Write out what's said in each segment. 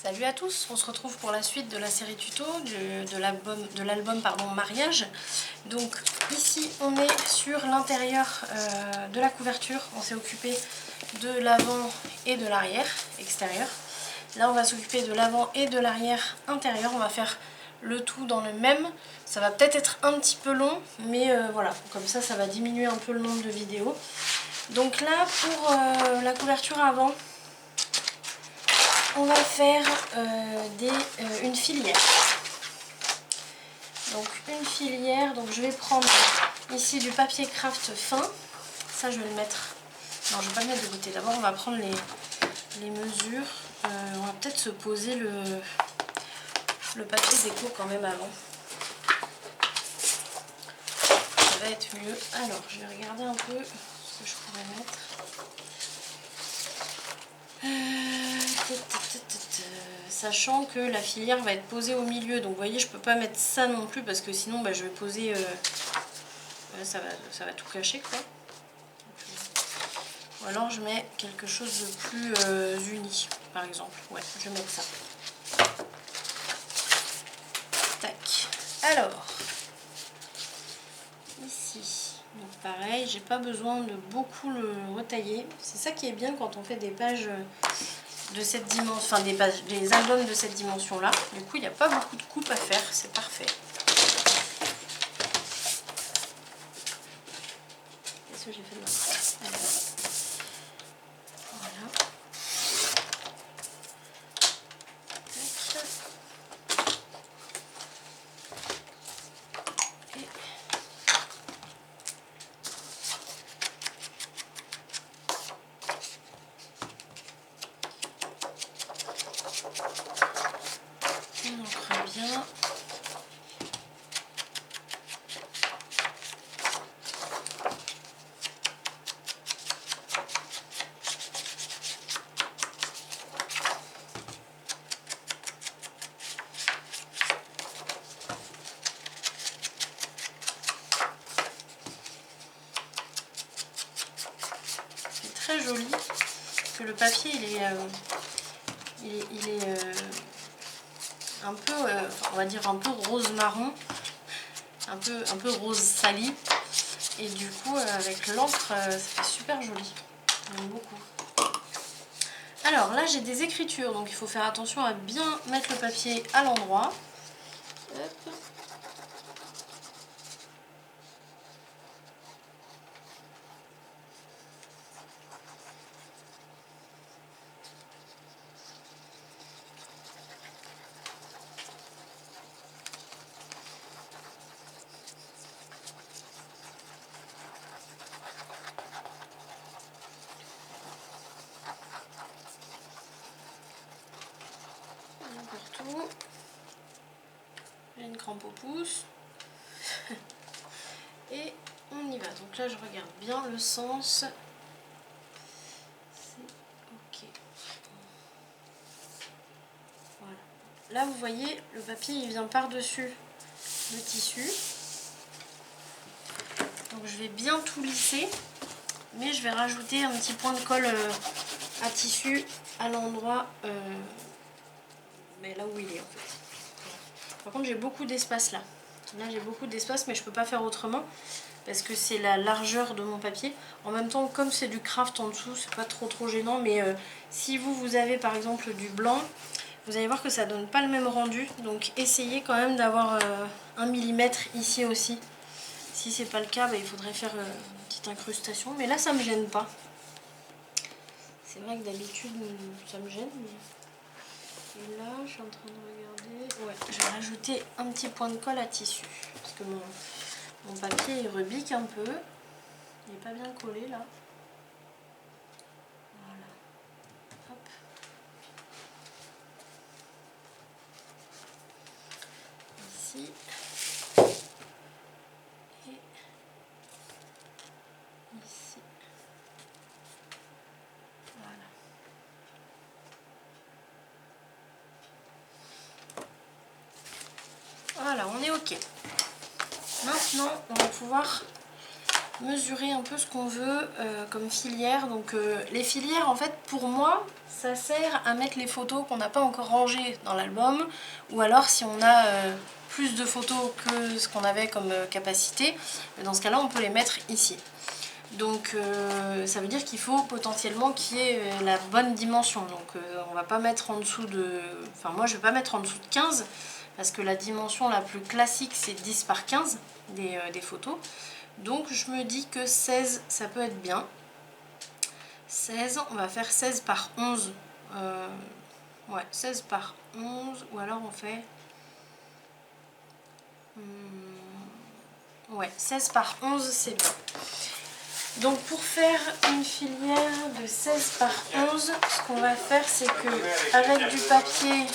Salut à tous, on se retrouve pour la suite de la série tuto de l'album mariage. Donc ici on est sur l'intérieur de la couverture, on s'est occupé de l'avant et de l'arrière extérieur. Là on va s'occuper de l'avant et de l'arrière intérieur, on va faire le tout dans le même. Ça va peut-être être un petit peu long, mais voilà, comme ça ça va diminuer un peu le nombre de vidéos. Donc là pour la couverture avant, on va faire une filière. Donc une filière, donc je vais prendre ici du papier craft fin. Ça je vais le mettre, non je vais pas le mettre de côté. D'abord on va prendre les mesures. On va peut-être se poser le papier déco quand même avant. Ça va être mieux. Alors je vais regarder un peu ce que je pourrais mettre. Sachant que la filière va être posée au milieu, donc vous voyez je peux pas mettre ça non plus parce que sinon je vais poser ça va tout cacher quoi. Ou alors je mets quelque chose de plus uni par exemple. Ouais, je vais mettre ça. Tac. Alors ici, donc pareil, j'ai pas besoin de beaucoup le retailler. C'est ça qui est bien quand on fait des pages de cette dimension, enfin des albums de cette dimension là. Du coup il n'y a pas beaucoup de coupes à faire, c'est parfait. Qu'est-ce que j'ai fait de ma part? Voilà. Et on ancre bien. C'est très joli parce que le papier il est un peu, on va dire un peu rose marron, un peu rose sali, et du coup avec l'encre ça fait super joli. J'aime beaucoup. Alors là j'ai des écritures, donc il faut faire attention à bien mettre le papier à l'endroit. Partout. J'ai une crampe au pouce. Et on y va. Donc là je regarde bien le sens. C'est ok. Voilà. Là vous voyez le papier il vient par-dessus le tissu. Donc je vais bien tout lisser. Mais je vais rajouter un petit point de colle à tissu à l'endroit là où il est en fait. Par contre j'ai beaucoup d'espace là. Là j'ai beaucoup d'espace mais je peux pas faire autrement parce que c'est la largeur de mon papier. En même temps comme c'est du craft en dessous c'est pas trop gênant, mais si vous avez par exemple du blanc, vous allez voir que ça donne pas le même rendu. Donc essayez quand même d'avoir 1 mm ici aussi. Si c'est pas le cas, il faudrait faire une petite incrustation, mais là ça me gêne pas. C'est vrai que d'habitude ça me gêne, mais... Et là je suis en train de regarder. Ouais, je vais rajouter un petit point de colle à tissu parce que mon papier il rebique un peu. Il n'est pas bien collé là. Voilà. Hop. Ici. Et ici. Voilà. Voilà, on est ok. Maintenant, on va pouvoir mesurer un peu ce qu'on veut comme filière. Donc les filières, en fait, pour moi, ça sert à mettre les photos qu'on n'a pas encore rangées dans l'album, ou alors si on a plus de photos que ce qu'on avait comme capacité, dans ce cas-là, on peut les mettre ici. Donc ça veut dire qu'il faut potentiellement qu'il y ait la bonne dimension. Donc on va pas mettre en dessous de... Enfin moi je vais pas mettre en dessous de 15 parce que la dimension la plus classique c'est 10 par 15 des photos. Donc je me dis que 16 ça peut être bien. 16, on va faire 16 par 11. Ouais, 16 par 11 ou alors on fait... Ouais, 16 par 11 c'est bien. Donc pour faire une filière de 16 par 11, ce qu'on va faire c'est que avec du papier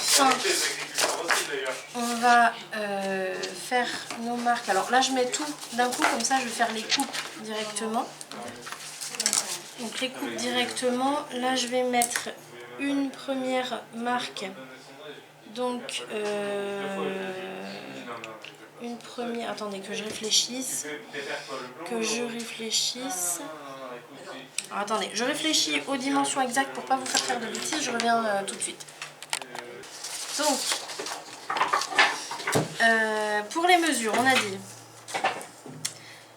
fin, on va faire nos marques. Alors là je mets tout d'un coup, comme ça je vais faire les coupes directement. Donc les coupes directement, là je vais mettre une première marque. Donc une première, attendez que je réfléchisse, Alors, attendez, je réfléchis aux dimensions exactes pour pas vous faire de bêtises, je reviens tout de suite. Donc, pour les mesures, on a dit,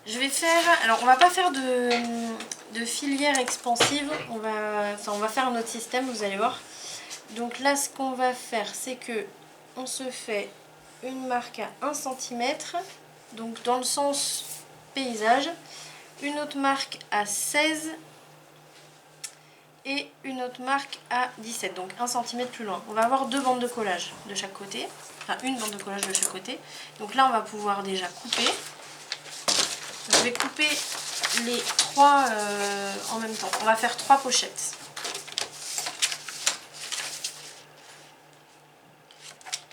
je vais faire, alors on va pas faire de filière expansive, on va faire un autre système, vous allez voir. Donc là, ce qu'on va faire, c'est que on se fait une marque à 1 cm, donc dans le sens paysage, une autre marque à 16 et une autre marque à 17, donc 1 cm plus loin. On va avoir 2 bandes de collage de chaque côté, enfin une bande de collage de chaque côté. Donc là, on va pouvoir déjà couper. Je vais couper les 3 en même temps. On va faire 3 pochettes.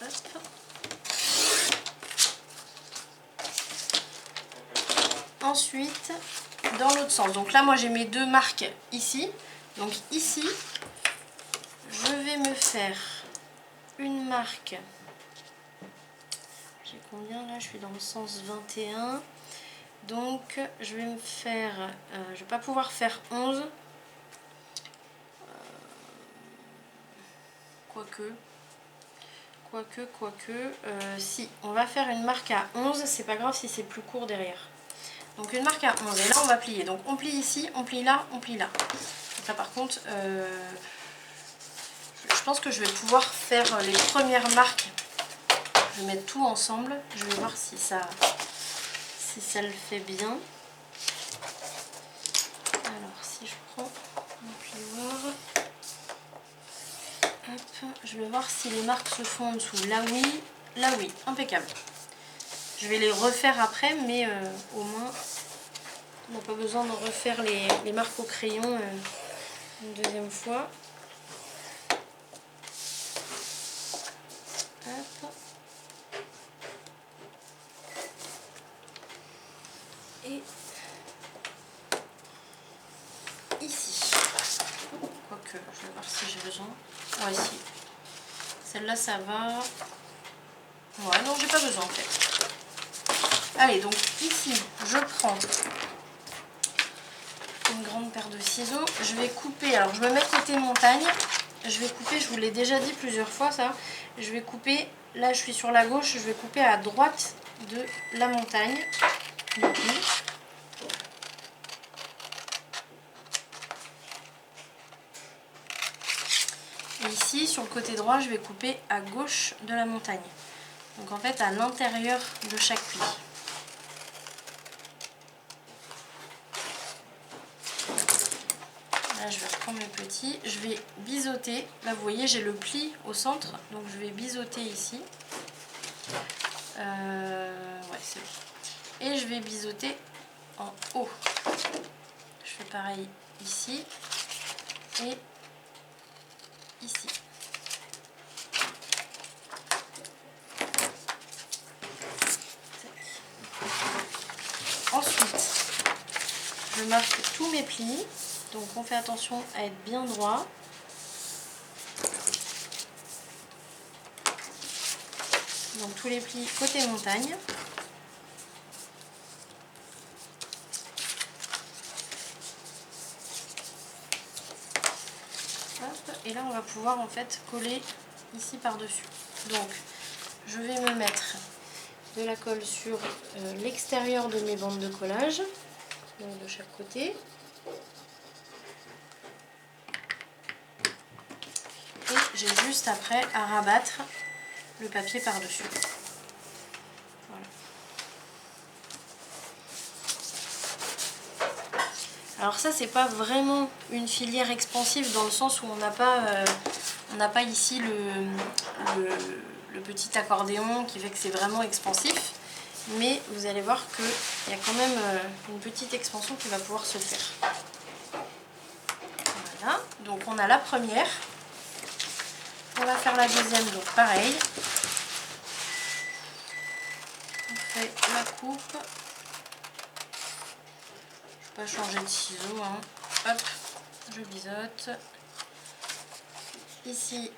Hop. Ensuite, dans l'autre sens. Donc là, moi, j'ai mes 2 marques ici. Donc ici, je vais me faire une marque. J'ai combien là? Je suis dans le sens 21. Donc je vais me faire... je vais pas pouvoir faire 11. Quoique. Si, on va faire une marque à 11. C'est pas grave si c'est plus court derrière. Donc une marque à 11. Et là, on va plier. Donc on plie ici, on plie là, on plie là. Donc là, par contre... je pense que je vais pouvoir faire les premières marques. Je vais mettre tout ensemble. Je vais voir si ça le fait bien. Alors si je prends mon plioir, hop, je vais voir si les marques se font en dessous. Là oui, impeccable. Je vais les refaire après, mais au moins on n'a pas besoin de refaire les marques au crayon une deuxième fois. Hop. Et ici, quoique, je vais voir si j'ai besoin. Ouais, ici. Celle-là, ça va. Ouais, non, j'ai pas besoin en fait. Allez, donc ici, je prends une grande paire de ciseaux. Je vais couper, alors je me mets côté montagne. Je vais couper, je vous l'ai déjà dit plusieurs fois ça. Je vais couper, là je suis sur la gauche, je vais couper à droite de la montagne. Et ici, sur le côté droit, je vais couper à gauche de la montagne. Donc en fait, à l'intérieur de chaque pli. Là, je vais reprendre le petit. Je vais biseauter. Là, vous voyez, j'ai le pli au centre. Donc je vais biseauter ici. Ouais, c'est bon. Et je vais biseauter en haut. Je fais pareil ici et ici. Ensuite, je marque tous mes plis. Donc on fait attention à être bien droit. Donc tous les plis côté montagne. Et là on va pouvoir en fait coller ici par dessus. Donc je vais me mettre de la colle sur l'extérieur de mes bandes de collage, donc de chaque côté. Et j'ai juste après à rabattre le papier par dessus. Voilà. Alors ça c'est pas vraiment une filière expansive dans le sens où on n'a pas ici le petit accordéon qui fait que c'est vraiment expansif, mais vous allez voir qu'il y a quand même une petite expansion qui va pouvoir se faire. Voilà, donc on a la première, on va faire la deuxième, donc pareil, on fait la coupe, je ne vais pas changer de ciseaux, hein. Hop, je biseaute, ici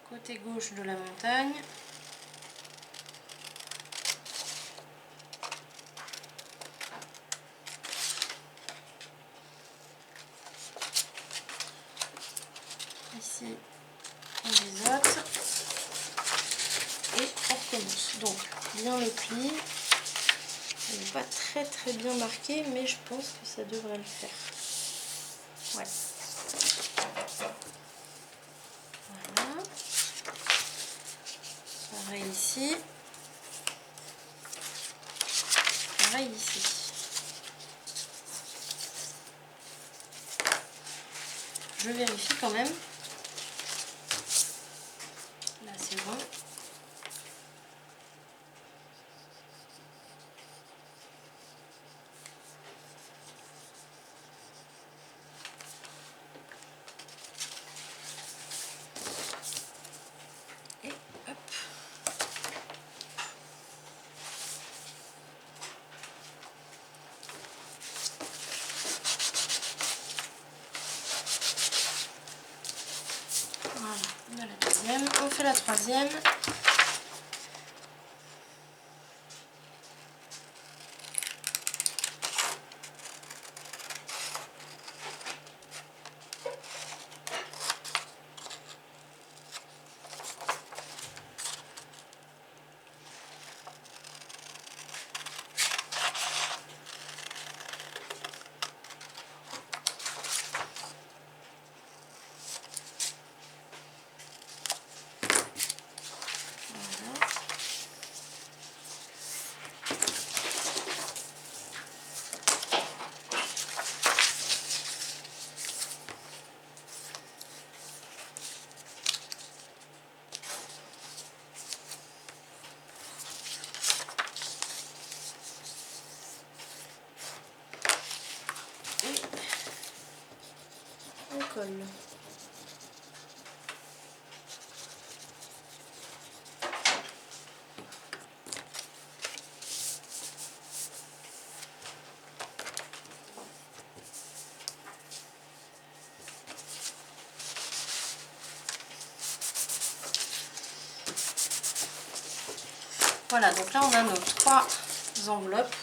côté gauche de la montagne. Ici, on biseaute. Et on recommence. Donc, bien le pli. Il n'est pas très bien marqué, mais je pense que ça devrait le faire. Ouais. Voilà. Pareil ici. Pareil ici. Je vérifie quand même. Là c'est bon. Et hop. Voilà, on a la deuxième. On fait la troisième. Colle. Voilà, donc là on a nos 3 enveloppes.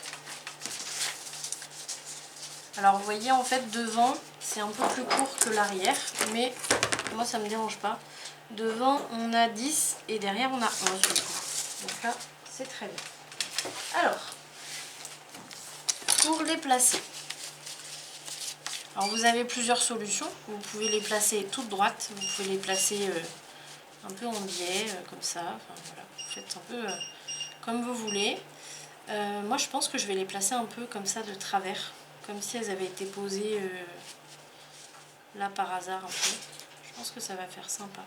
Alors vous voyez en fait devant c'est un peu plus court que l'arrière, mais moi ça me dérange pas. Devant on a 10 et derrière on a 11 du coup. Donc là c'est très bien. Alors, pour les placer, alors vous avez plusieurs solutions. Vous pouvez les placer toutes droites, vous pouvez les placer un peu en biais, comme ça. Enfin voilà, vous faites un peu comme vous voulez. Moi je pense que je vais les placer un peu comme ça de travers, comme si elles avaient été posées là par hasard un peu. Je pense que ça va faire sympa.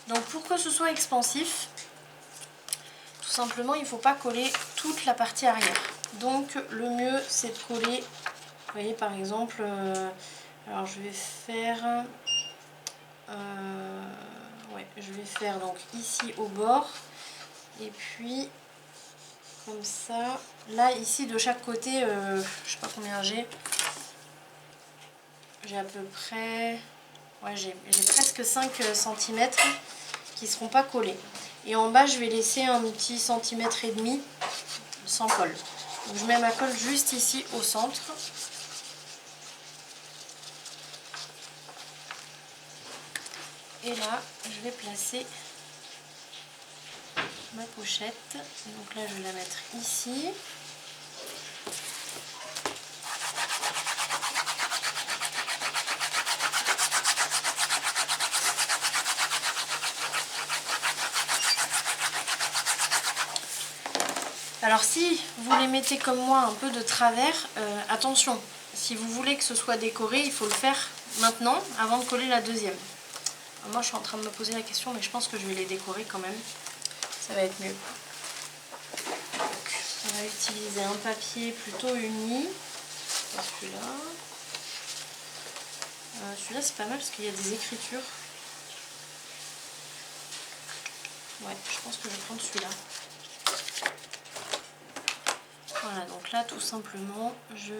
Donc pour que ce soit expansif, tout simplement il ne faut pas coller toute la partie arrière. Donc le mieux c'est de coller, vous voyez par exemple, alors je vais faire, ouais, je vais faire donc ici au bord et puis comme ça, là ici de chaque côté, je sais pas combien j'ai à peu près, ouais, j'ai presque 5 cm qui ne seront pas collés. Et en bas je vais laisser un petit centimètre et demi sans colle. Donc je mets ma colle juste ici au centre. Et là, je vais placer ma pochette. Donc là, je vais la mettre ici. Alors si vous les mettez comme moi un peu de travers, attention, si vous voulez que ce soit décoré, il faut le faire maintenant avant de coller la deuxième. Alors moi je suis en train de me poser la question, mais je pense que je vais les décorer quand même, ça va être mieux. Donc, on va utiliser un papier plutôt uni, celui-là. Celui-là c'est pas mal parce qu'il y a des écritures. Ouais, je pense que je vais prendre celui-là. Voilà, donc là tout simplement je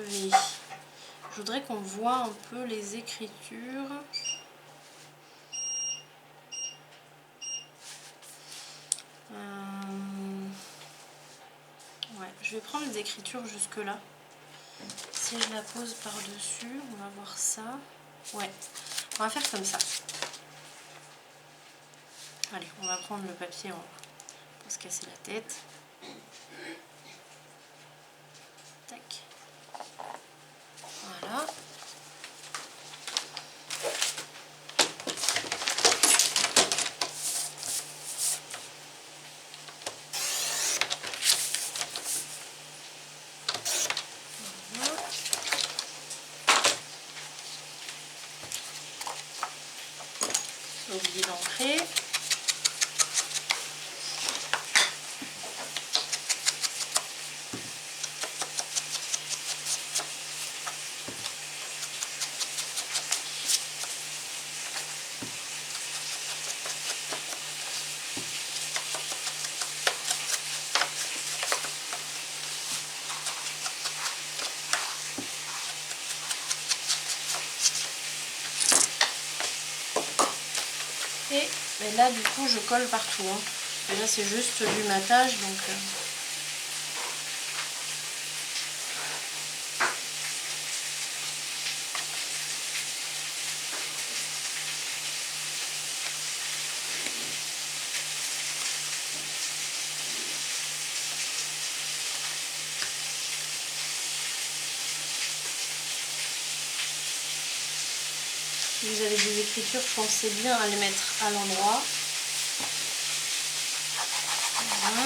voudrais qu'on voit un peu les écritures. Ouais, je vais prendre les écritures jusque là. Si je la pose par dessus, on va voir ça. Ouais, on va faire comme ça. Allez, on va prendre le papier pour se casser la tête. Tac. Voilà. Pas oublier d'entrer. Et là du coup je colle partout. Hein. Et là c'est juste du matage donc. Si vous avez des écritures, pensez bien à les mettre à l'endroit. Voilà.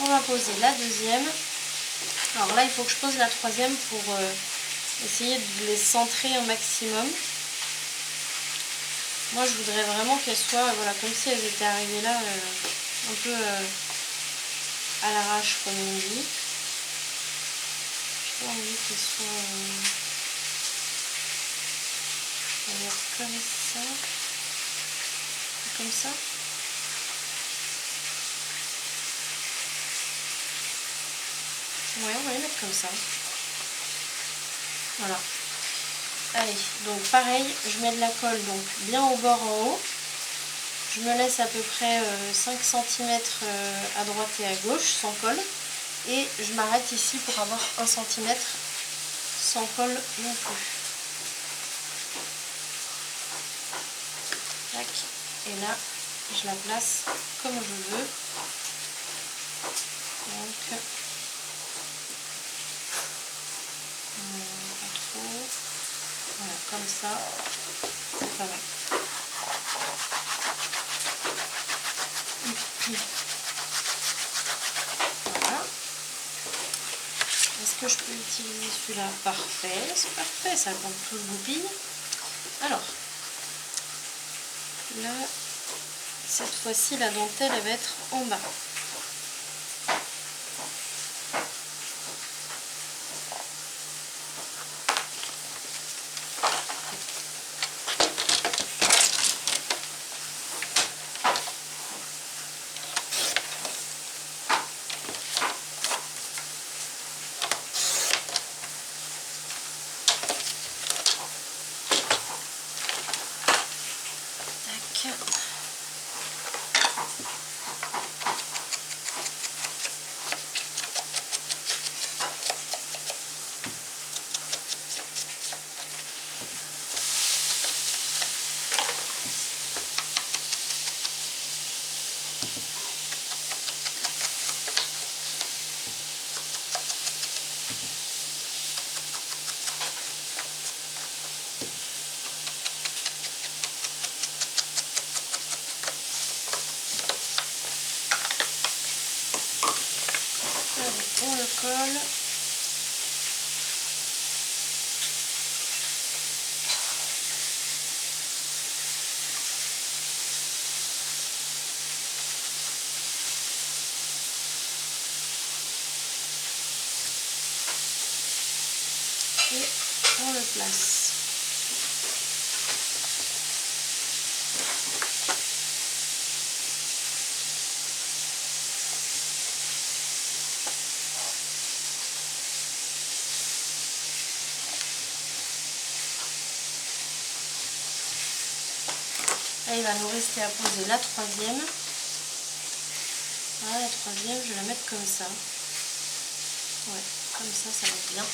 On va poser la deuxième. Alors là, il faut que je pose la troisième pour essayer de les centrer un maximum. Moi, je voudrais vraiment qu'elles soient, voilà, comme si elles étaient arrivées là, un peu à l'arrache, comme on dit. J'ai pas envie qu'elles soient comme ça. Comme ça. Ouais, on va les mettre comme ça. Voilà. Allez, donc pareil, je mets de la colle donc bien au bord en haut. Je me laisse à peu près 5 cm à droite et à gauche sans colle. Et je m'arrête ici pour avoir 1 cm sans colle non plus. Tac. Et là, je la place comme je veux. Donc, pas trop. Voilà, comme ça, c'est pas mal. Voilà. Est-ce que je peux utiliser celui-là? Parfait, c'est parfait, ça compte tout le goupille. Alors, là, cette fois-ci, la dentelle, elle va être en bas. colle. Et on le place. Là, il va nous rester à poser la troisième. Voilà, la troisième, je vais la mettre comme ça. Ouais, comme ça va être bien.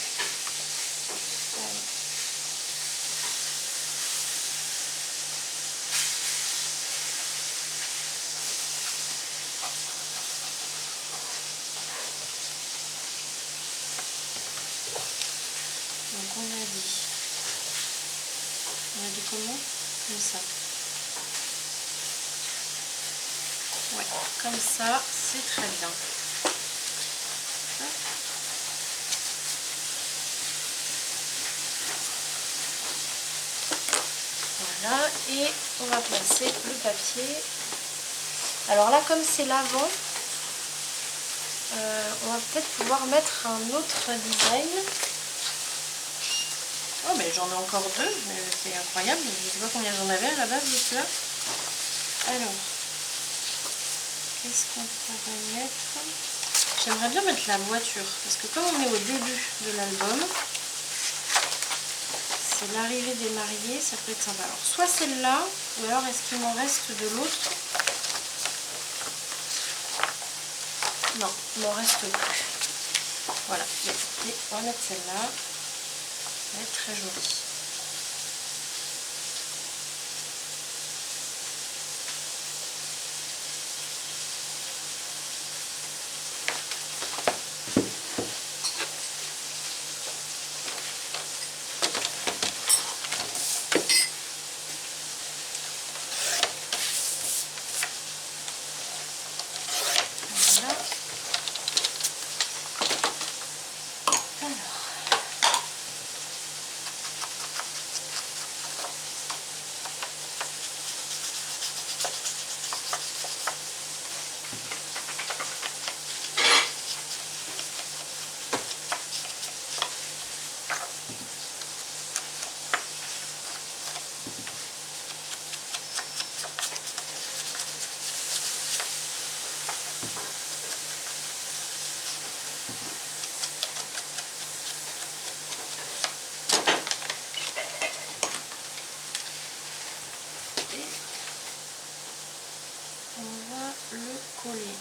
Voilà. Donc on a dit comment? Comme ça. Ouais, comme ça, c'est très bien. Voilà, et on va placer le papier. Alors là, comme c'est l'avant, on va peut-être pouvoir mettre un autre design. Oh, mais j'en ai encore deux, mais c'est incroyable. Je ne sais pas combien j'en avais à la base de celui-là. Alors, qu'est-ce qu'on pourrait mettre? J'aimerais bien mettre la voiture, parce que comme on est au début de l'album, c'est l'arrivée des mariés, ça peut être sympa. Alors, soit celle-là, ou alors est-ce qu'il m'en reste de l'autre? Non, il m'en reste plus. Voilà, et on va mettre celle-là. Ça va être très joli.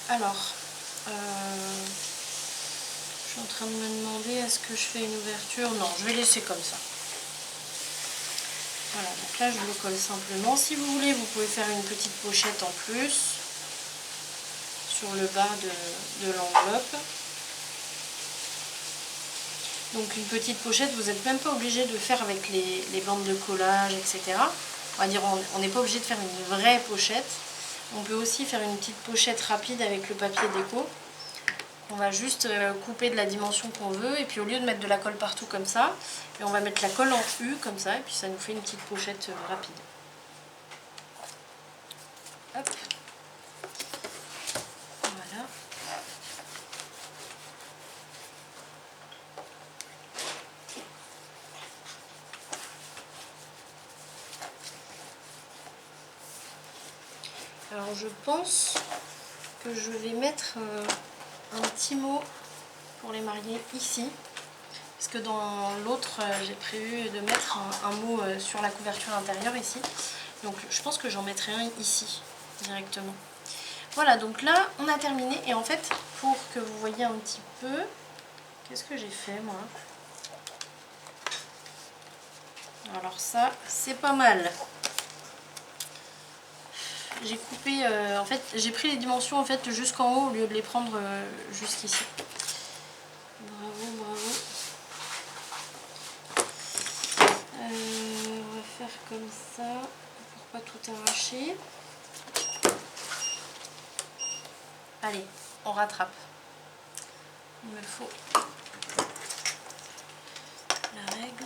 Alors, je suis en train de me demander est-ce que je fais une ouverture? Non, je vais laisser comme ça. Voilà, donc là je le colle simplement. Si vous voulez, vous pouvez faire une petite pochette en plus sur le bas de l'enveloppe. Donc une petite pochette, vous n'êtes même pas obligé de faire avec les bandes de collage, etc. On va dire, on n'est pas obligé de faire une vraie pochette. On peut aussi faire une petite pochette rapide avec le papier déco. On va juste couper de la dimension qu'on veut et puis au lieu de mettre de la colle partout comme ça, on va mettre la colle en U comme ça et puis ça nous fait une petite pochette rapide. Hop. Voilà. Alors je pense que je vais mettre un petit mot pour les mariés ici. Parce que dans l'autre, j'ai prévu de mettre un mot sur la couverture intérieure ici. Donc je pense que j'en mettrai un ici, directement. Voilà, donc là, on a terminé. Et en fait, pour que vous voyez un petit peu, qu'est-ce que j'ai fait, moi? Alors ça, c'est pas mal. J'ai coupé, en fait, j'ai pris les dimensions en fait jusqu'en haut au lieu de les prendre jusqu'ici. Bravo, bravo. On va faire comme ça pour pas tout arracher. Allez, on rattrape. Il me faut la règle.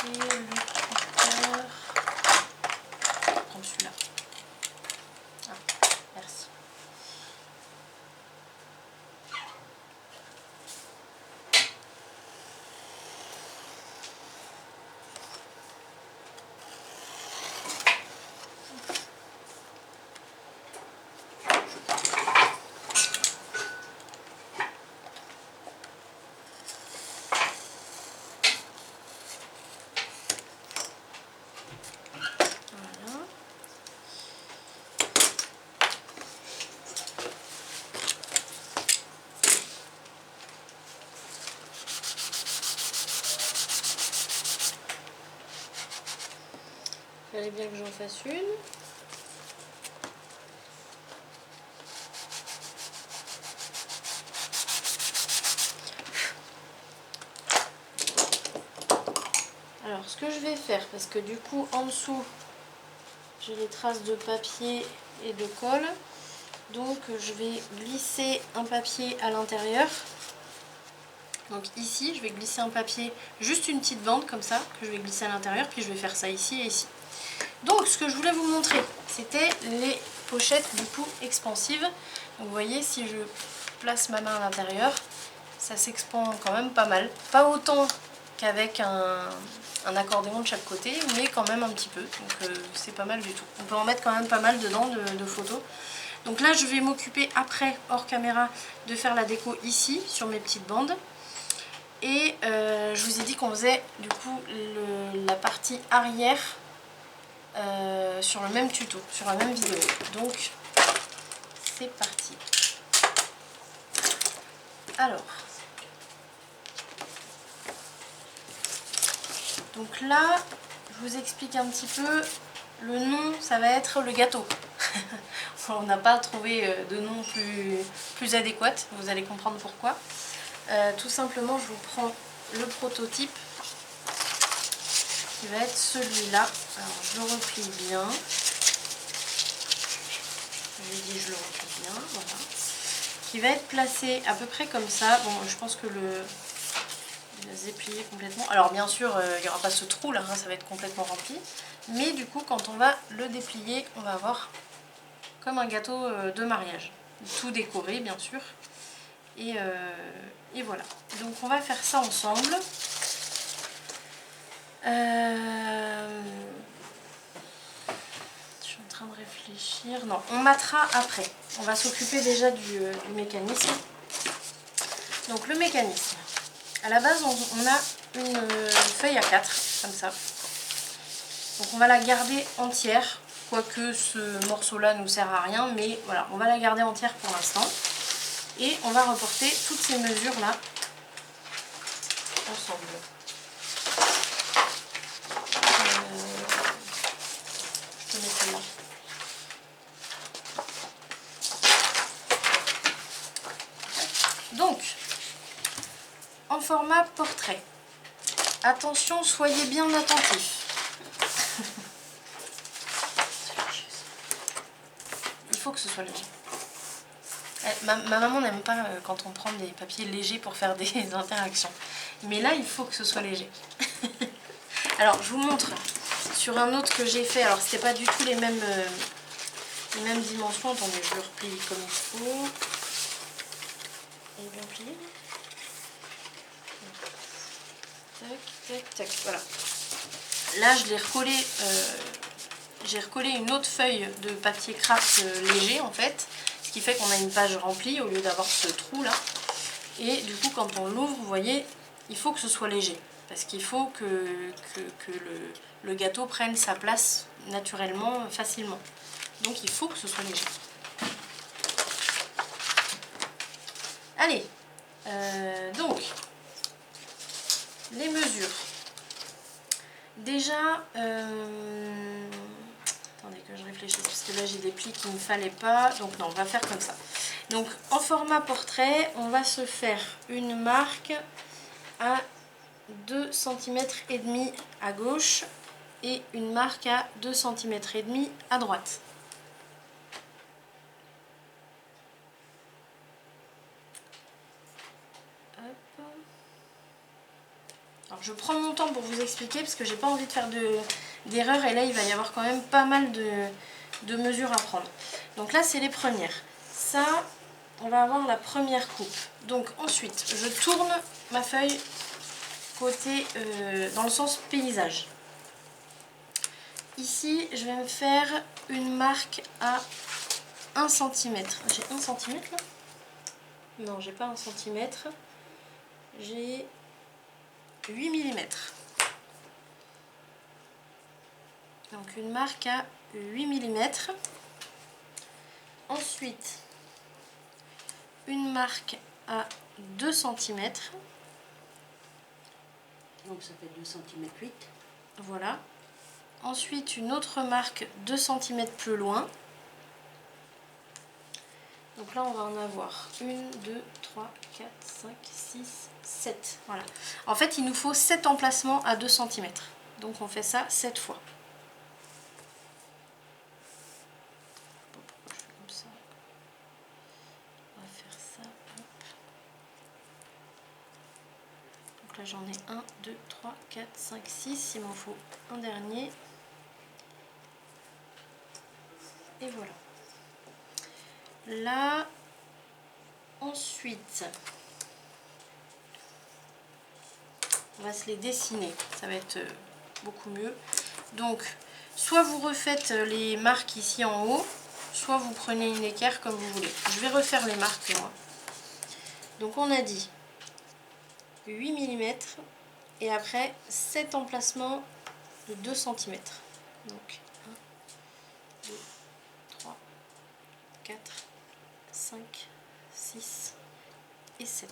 Et le cutter. Je vais prendre celui-là. Ah, merci. Il fallait bien que j'en fasse une. Alors ce que je vais faire, parce que du coup en dessous j'ai les traces de papier et de colle, donc je vais glisser un papier à l'intérieur. Donc ici je vais glisser un papier, juste une petite bande comme ça, que je vais glisser à l'intérieur, puis je vais faire ça ici et ici. Donc ce que je voulais vous montrer, c'était les pochettes du coup expansives. Donc vous voyez, si je place ma main à l'intérieur, ça s'expand quand même pas mal. Pas autant qu'avec un accordéon de chaque côté, mais quand même un petit peu. Donc c'est pas mal du tout. On peut en mettre quand même pas mal dedans de photos. Donc là je vais m'occuper après, hors caméra, de faire la déco ici, sur mes petites bandes. Et je vous ai dit qu'on faisait du coup la partie arrière sur le même tuto, sur la même vidéo. Donc c'est parti. Alors, donc là, je vous explique un petit peu. Le nom, ça va être le gâteau. On n'a pas trouvé de nom plus adéquat, vous allez comprendre pourquoi. Tout simplement, je vous prends le prototype qui va être celui-là. Alors, je le replie bien. Je lui dis, je le replie bien, voilà. Qui va être placé à peu près comme ça. Bon, je pense que il va se déplier complètement. Alors, bien sûr, il n'y aura pas ce trou là, hein, ça va être complètement rempli. Mais du coup, quand on va le déplier, on va avoir comme un gâteau de mariage. Tout décoré, bien sûr. Et voilà. Donc, on va faire ça ensemble. Je suis en train de réfléchir. Non, on matera après. On va s'occuper déjà du mécanisme. Donc le mécanisme. À la base, on a une feuille à 4, comme ça. Donc on va la garder entière, quoique ce morceau-là nous sert à rien, mais voilà, on va la garder entière pour l'instant. Et on va reporter toutes ces mesures-là ensemble. Je te mets celle-là. Donc, en format portrait. Attention, soyez bien attentifs. Il faut que ce soit léger. Ma maman n'aime pas quand on prend des papiers légers pour faire des interactions. Mais là, il faut que ce soit léger. Alors, je vous montre sur un autre que j'ai fait. Alors, c'était pas du tout les mêmes dimensions. Attendez, je le replie comme il faut. Il est bien plié. Tac, tac, tac. Voilà. Là, je l'ai recollé. J'ai recollé une autre feuille de papier craft léger, en fait. Ce qui fait qu'on a une page remplie au lieu d'avoir ce trou là. Et du coup quand on l'ouvre, vous voyez, il faut que ce soit léger. Parce qu'il faut que le gâteau prenne sa place naturellement, facilement. Donc il faut que ce soit léger. Allez, donc les mesures. Déjà, attendez que je réfléchisse parce que là j'ai des plis qu'il ne fallait pas. Donc non, on va faire comme ça. Donc en format portrait, on va se faire une marque à 2,5 cm à gauche et une marque à 2,5 cm à droite. Hop. Alors je prends mon temps pour vous expliquer parce que j'ai pas envie de faire d'erreur et là il va y avoir quand même pas mal de mesures à prendre. Donc là c'est les premières. Ça, on va avoir la première coupe. Donc ensuite je tourne ma feuille côté dans le sens paysage. Ici je vais me faire une marque à 1 cm. J'ai 1 cm là? Non, j'ai pas 1 cm. J'ai 8 mm. Donc une marque à 8 mm. Ensuite, une marque à 2 cm. Donc ça fait 2 cm 8. Voilà. Ensuite, une autre marque 2 cm plus loin. Donc là, on va en avoir 1, 2, 3, 4, 5, 6, 7. Voilà. En fait, il nous faut 7 emplacements à 2 cm. Donc on fait ça 7 fois. Pourquoi je fais comme ça? On va faire ça. Hop. Donc là, j'en ai 1, 2, 3, 4, 5, 6. Il m'en faut un dernier. Et voilà. Là, ensuite, on va se les dessiner. Ça va être beaucoup mieux. Donc, soit vous refaites les marques ici en haut, soit vous prenez une équerre comme vous voulez. Je vais refaire les marques moi. Donc on a dit 8 mm et après 7 emplacements de 2 cm. Donc 1, 2, 3, 4, 5, 6 et 7.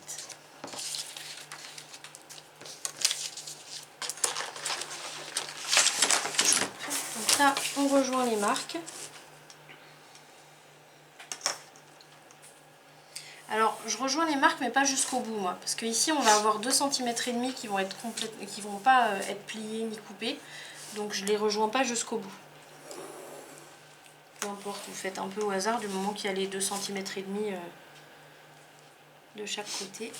Donc là, on rejoint les marques. Alors, je rejoins les marques, mais pas jusqu'au bout, moi. Parce qu'ici, on va avoir 2 cm et demi qui vont être qui vont pas être pliés ni coupés. Donc, je les rejoins pas jusqu'au bout. Peu importe, vous faites un peu au hasard du moment qu'il y a les 2 cm et demi de chaque côté.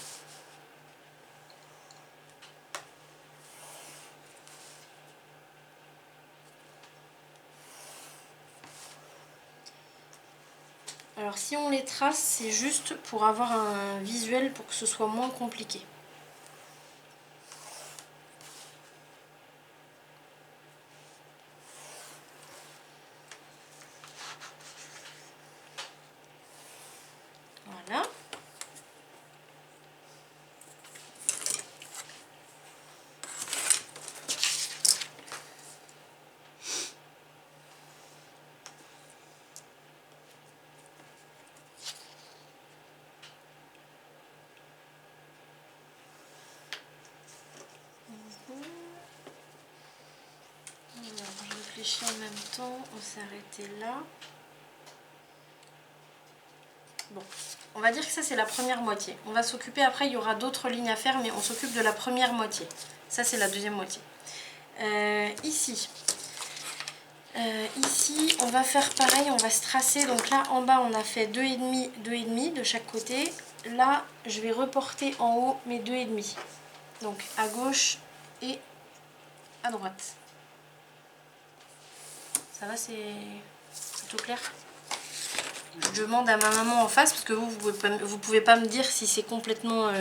Alors si on les trace, c'est juste pour avoir un visuel pour que ce soit moins compliqué. Voilà. Alors, je réfléchis en même temps, on s'est arrêté là. Bon, on va dire que ça c'est la première moitié. On va s'occuper, après il y aura d'autres lignes à faire, mais on s'occupe de la première moitié. Ça c'est la deuxième moitié. Ici, on va faire pareil, on va se tracer. Donc là en bas on a fait 2,5, 2,5 de chaque côté. Là je vais reporter en haut mes 2,5. Donc à gauche et à droite. Ça va, c'est plutôt clair? Je demande à ma maman en face parce que vous pouvez pas me dire si c'est complètement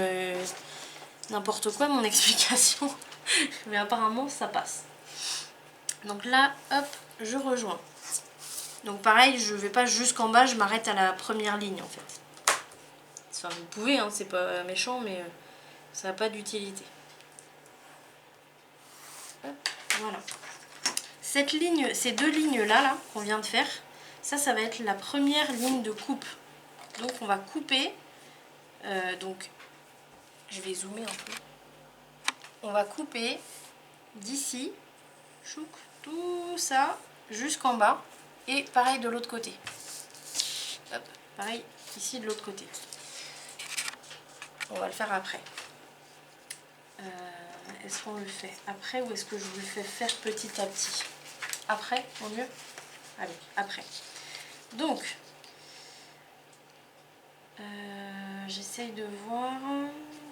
n'importe quoi mon explication. Mais apparemment ça passe. Donc là, hop, je rejoins. Donc pareil, je vais pas jusqu'en bas, je m'arrête à la première ligne en fait. Enfin vous pouvez, hein, c'est pas méchant, mais ça n'a pas d'utilité. Voilà. Cette ligne, ces deux lignes là qu'on vient de faire, ça va être la première ligne de coupe. Donc on va couper, donc je vais zoomer un peu. On va couper d'ici, tout ça jusqu'en bas, et pareil de l'autre côté. Hop, pareil ici de l'autre côté. On va le faire après. Est-ce qu'on le fait après ou est-ce que je vous le fais faire petit à petit? Après, au mieux? Allez, après. Donc, j'essaye de voir.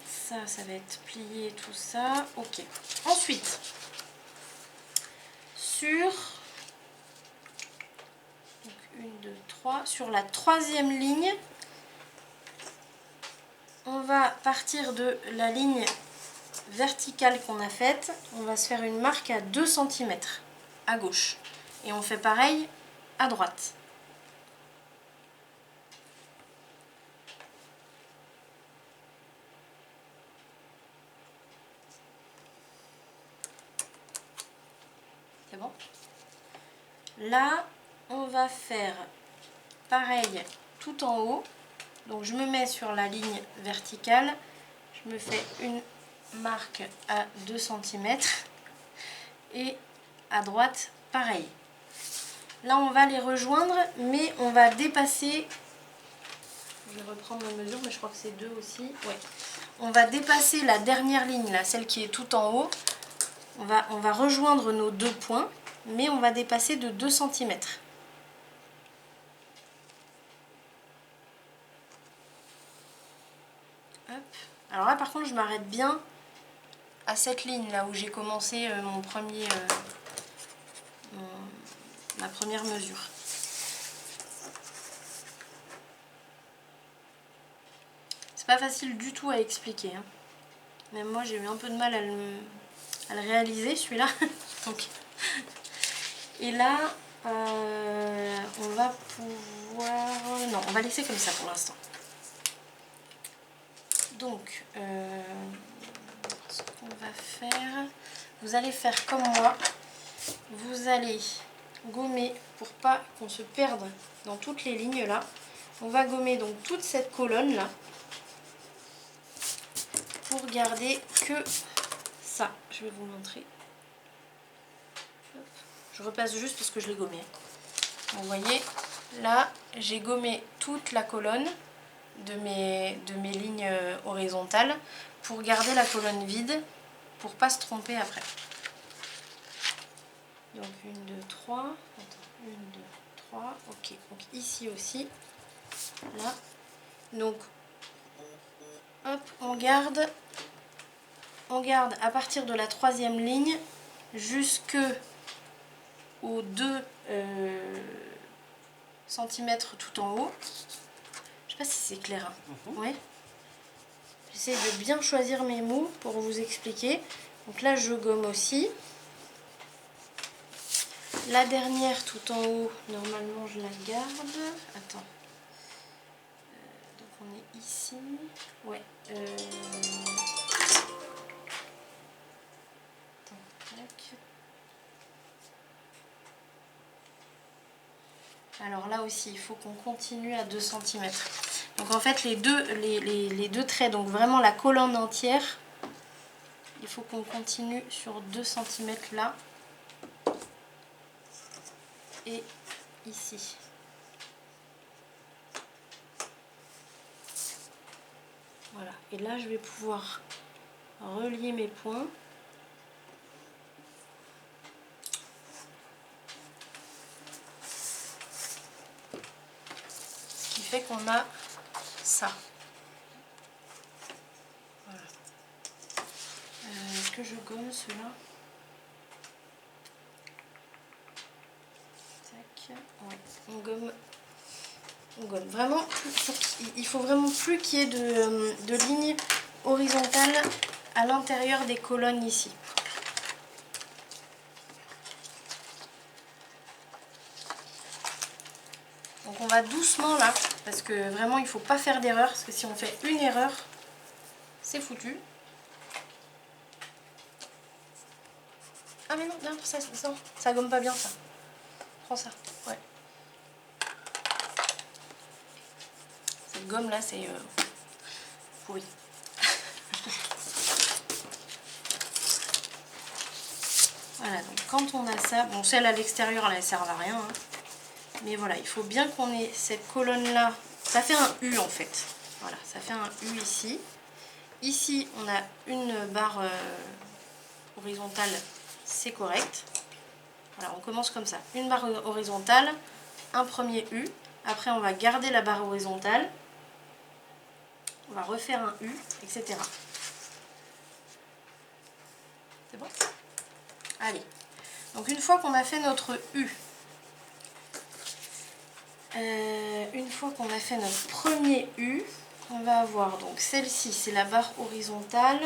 Ça va être plié, tout ça. Ok. Ensuite, sur... Donc, 1, 2, 3. Sur la 3e ligne, on va partir de la ligne verticale qu'on a faite. On va se faire une marque à 2 cm à gauche. Et on fait pareil à droite. C'est bon? Là, on va faire pareil tout en haut. Donc je me mets sur la ligne verticale. Je me fais une marque à 2 cm. Et à droite, pareil. Là, on va les rejoindre, mais on va dépasser... Je vais reprendre mes mesures, mais je crois que c'est 2 aussi. Ouais. On va dépasser la dernière ligne, là, celle qui est tout en haut. On va rejoindre nos 2 points, mais on va dépasser de 2 cm. Hop. Alors là, par contre, je m'arrête bien à cette ligne, là où j'ai commencé ma première mesure. C'est pas facile du tout à expliquer, hein. Même moi, j'ai eu un peu de mal à le réaliser, celui-là. Donc... Et là, on va pouvoir... Non, on va laisser comme ça pour l'instant. Donc, ce qu'on va faire... Vous allez faire comme moi. Vous allez gommer pour pas qu'on se perde dans toutes les lignes là. On va gommer donc toute cette colonne là. Pour garder que ça. Je vais vous montrer. Je repasse juste parce que je l'ai gommé. Vous voyez, là, j'ai gommé toute la colonne de mes lignes horizontales pour garder la colonne vide, pour pas se tromper après. Donc 1, 2, 3. Attends, 1, 2, 3. Ok, donc ici aussi. Là. Donc, hop, on garde à partir de la 3e ligne jusque aux 2 cm tout en haut. Je sais pas si c'est clair. Hein. Ouais. J'essaie de bien choisir mes mots pour vous expliquer. Donc là, je gomme aussi. La dernière tout en haut, normalement, je la garde. Attends. Donc on est ici. Ouais. Attends, tac. Alors là aussi, il faut qu'on continue à 2 cm. Donc en fait, les deux traits, donc vraiment la colonne entière, il faut qu'on continue sur 2 cm là. Et ici. Voilà. Et là, je vais pouvoir relier mes points. Ce qui fait qu'on a ça. Voilà. Est-ce que je gomme ceux-là? Tac. Ouais. On gomme. Vraiment, il faut vraiment plus qu'il y ait de lignes horizontales à l'intérieur des colonnes ici. Donc on va doucement là, parce que vraiment il ne faut pas faire d'erreur, parce que si on fait une erreur, c'est foutu. Ah mais non, non, ça gomme pas bien ça. Prends ça, ouais. Cette gomme là, c'est pourri. Voilà, donc quand on a ça, bon celle à l'extérieur elle ne sert à rien, hein. Mais voilà, il faut bien qu'on ait cette colonne là, ça fait un U en fait. Voilà, ça fait un U ici. Ici on a une barre horizontale, c'est correct. Voilà, on commence comme ça. Une barre horizontale, un premier U. Après, on va garder la barre horizontale. On va refaire un U, etc. C'est bon? Allez. Donc, une fois qu'on a fait notre U, une fois qu'on a fait notre premier U, on va avoir donc celle-ci, c'est la barre horizontale.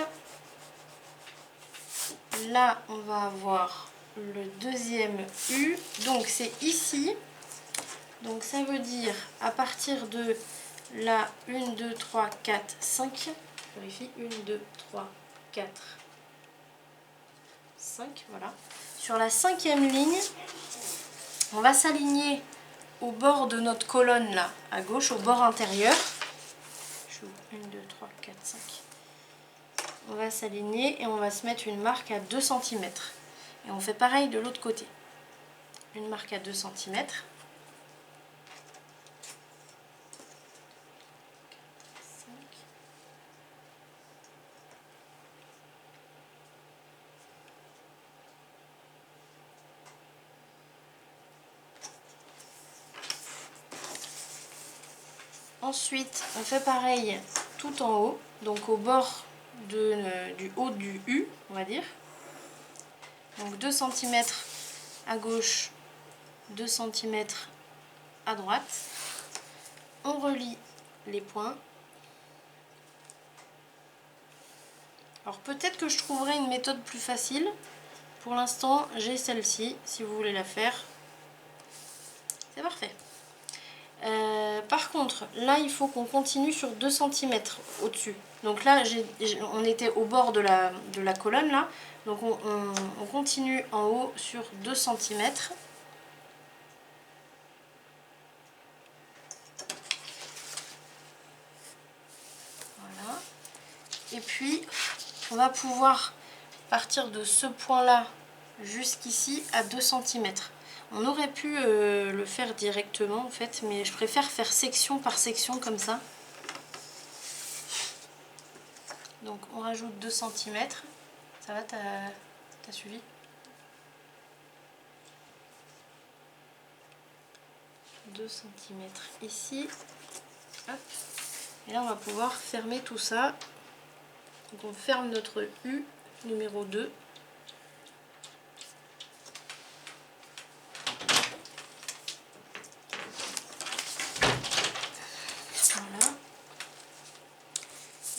Là, on va avoir le deuxième U. Donc, c'est ici. Donc, ça veut dire à partir de là, 1, 2, 3, 4, 5. Je vérifie. 1, 2, 3, 4, 5. Voilà. Sur la cinquième ligne, on va s'aligner au bord de notre colonne là, à gauche, au bord intérieur. Je suis 1, 2, 3, 4, 5. On va s'aligner et on va se mettre une marque à 2 cm. Et on fait pareil de l'autre côté. Une marque à 2 cm. Ensuite, on fait pareil tout en haut, donc au bord du haut du U, on va dire. Donc 2 cm à gauche, 2 cm à droite. On relie les points. Alors peut-être que je trouverai une méthode plus facile. Pour l'instant, j'ai celle-ci. Si vous voulez la faire, c'est parfait. Par contre, là, il faut qu'on continue sur 2 cm au-dessus. Donc là, on était au bord de la colonne, là. Donc on continue en haut sur 2 cm. Voilà. Et puis, on va pouvoir partir de ce point-là jusqu'ici à 2 cm. On aurait pu le faire directement en fait, mais je préfère faire section par section comme ça. Donc on rajoute 2 cm. Ça va, t'as suivi? « 2 cm ici. Hop. Et là on va pouvoir fermer tout ça. Donc on ferme notre U numéro 2. Voilà.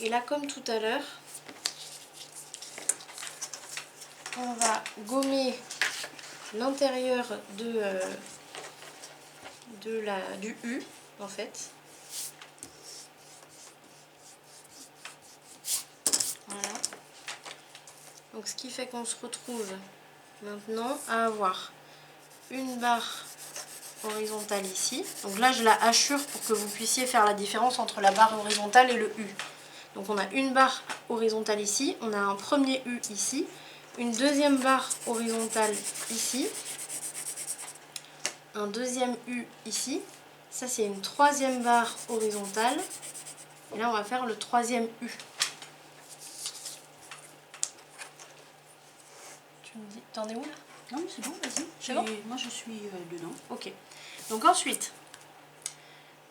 Et là, comme tout à l'heure, on va gommer l'intérieur du U, en fait. Voilà. Donc, ce qui fait qu'on se retrouve maintenant à avoir une barre horizontale ici. Donc là, je la hachure pour que vous puissiez faire la différence entre la barre horizontale et le U. Donc on a une barre horizontale ici, on a un premier U ici, une deuxième barre horizontale ici, un deuxième U ici, ça c'est une troisième barre horizontale, et là on va faire le troisième U. Tu me dis, t'en es où là? Non, c'est bon, vas-y. C'est bon? Moi je suis dedans. Ok. Donc ensuite,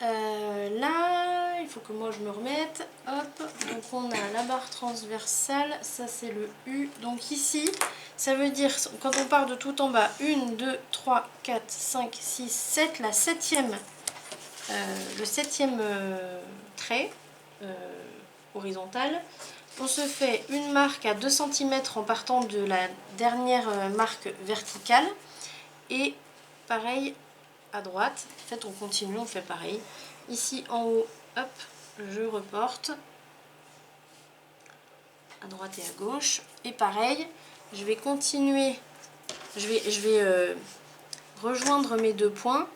là, il faut que moi je me remette. Hop, donc on a la barre transversale, ça c'est le U. Donc ici, ça veut dire, quand on part de tout en bas, 1, 2, 3, 4, 5, 6, 7, le septième trait horizontal. On se fait une marque à 2 cm en partant de la dernière marque verticale. Et pareil, à droite, en fait on continue, on fait pareil. Ici en haut, hop, je reporte à droite et à gauche. Et pareil, je vais continuer, je vais rejoindre mes deux points.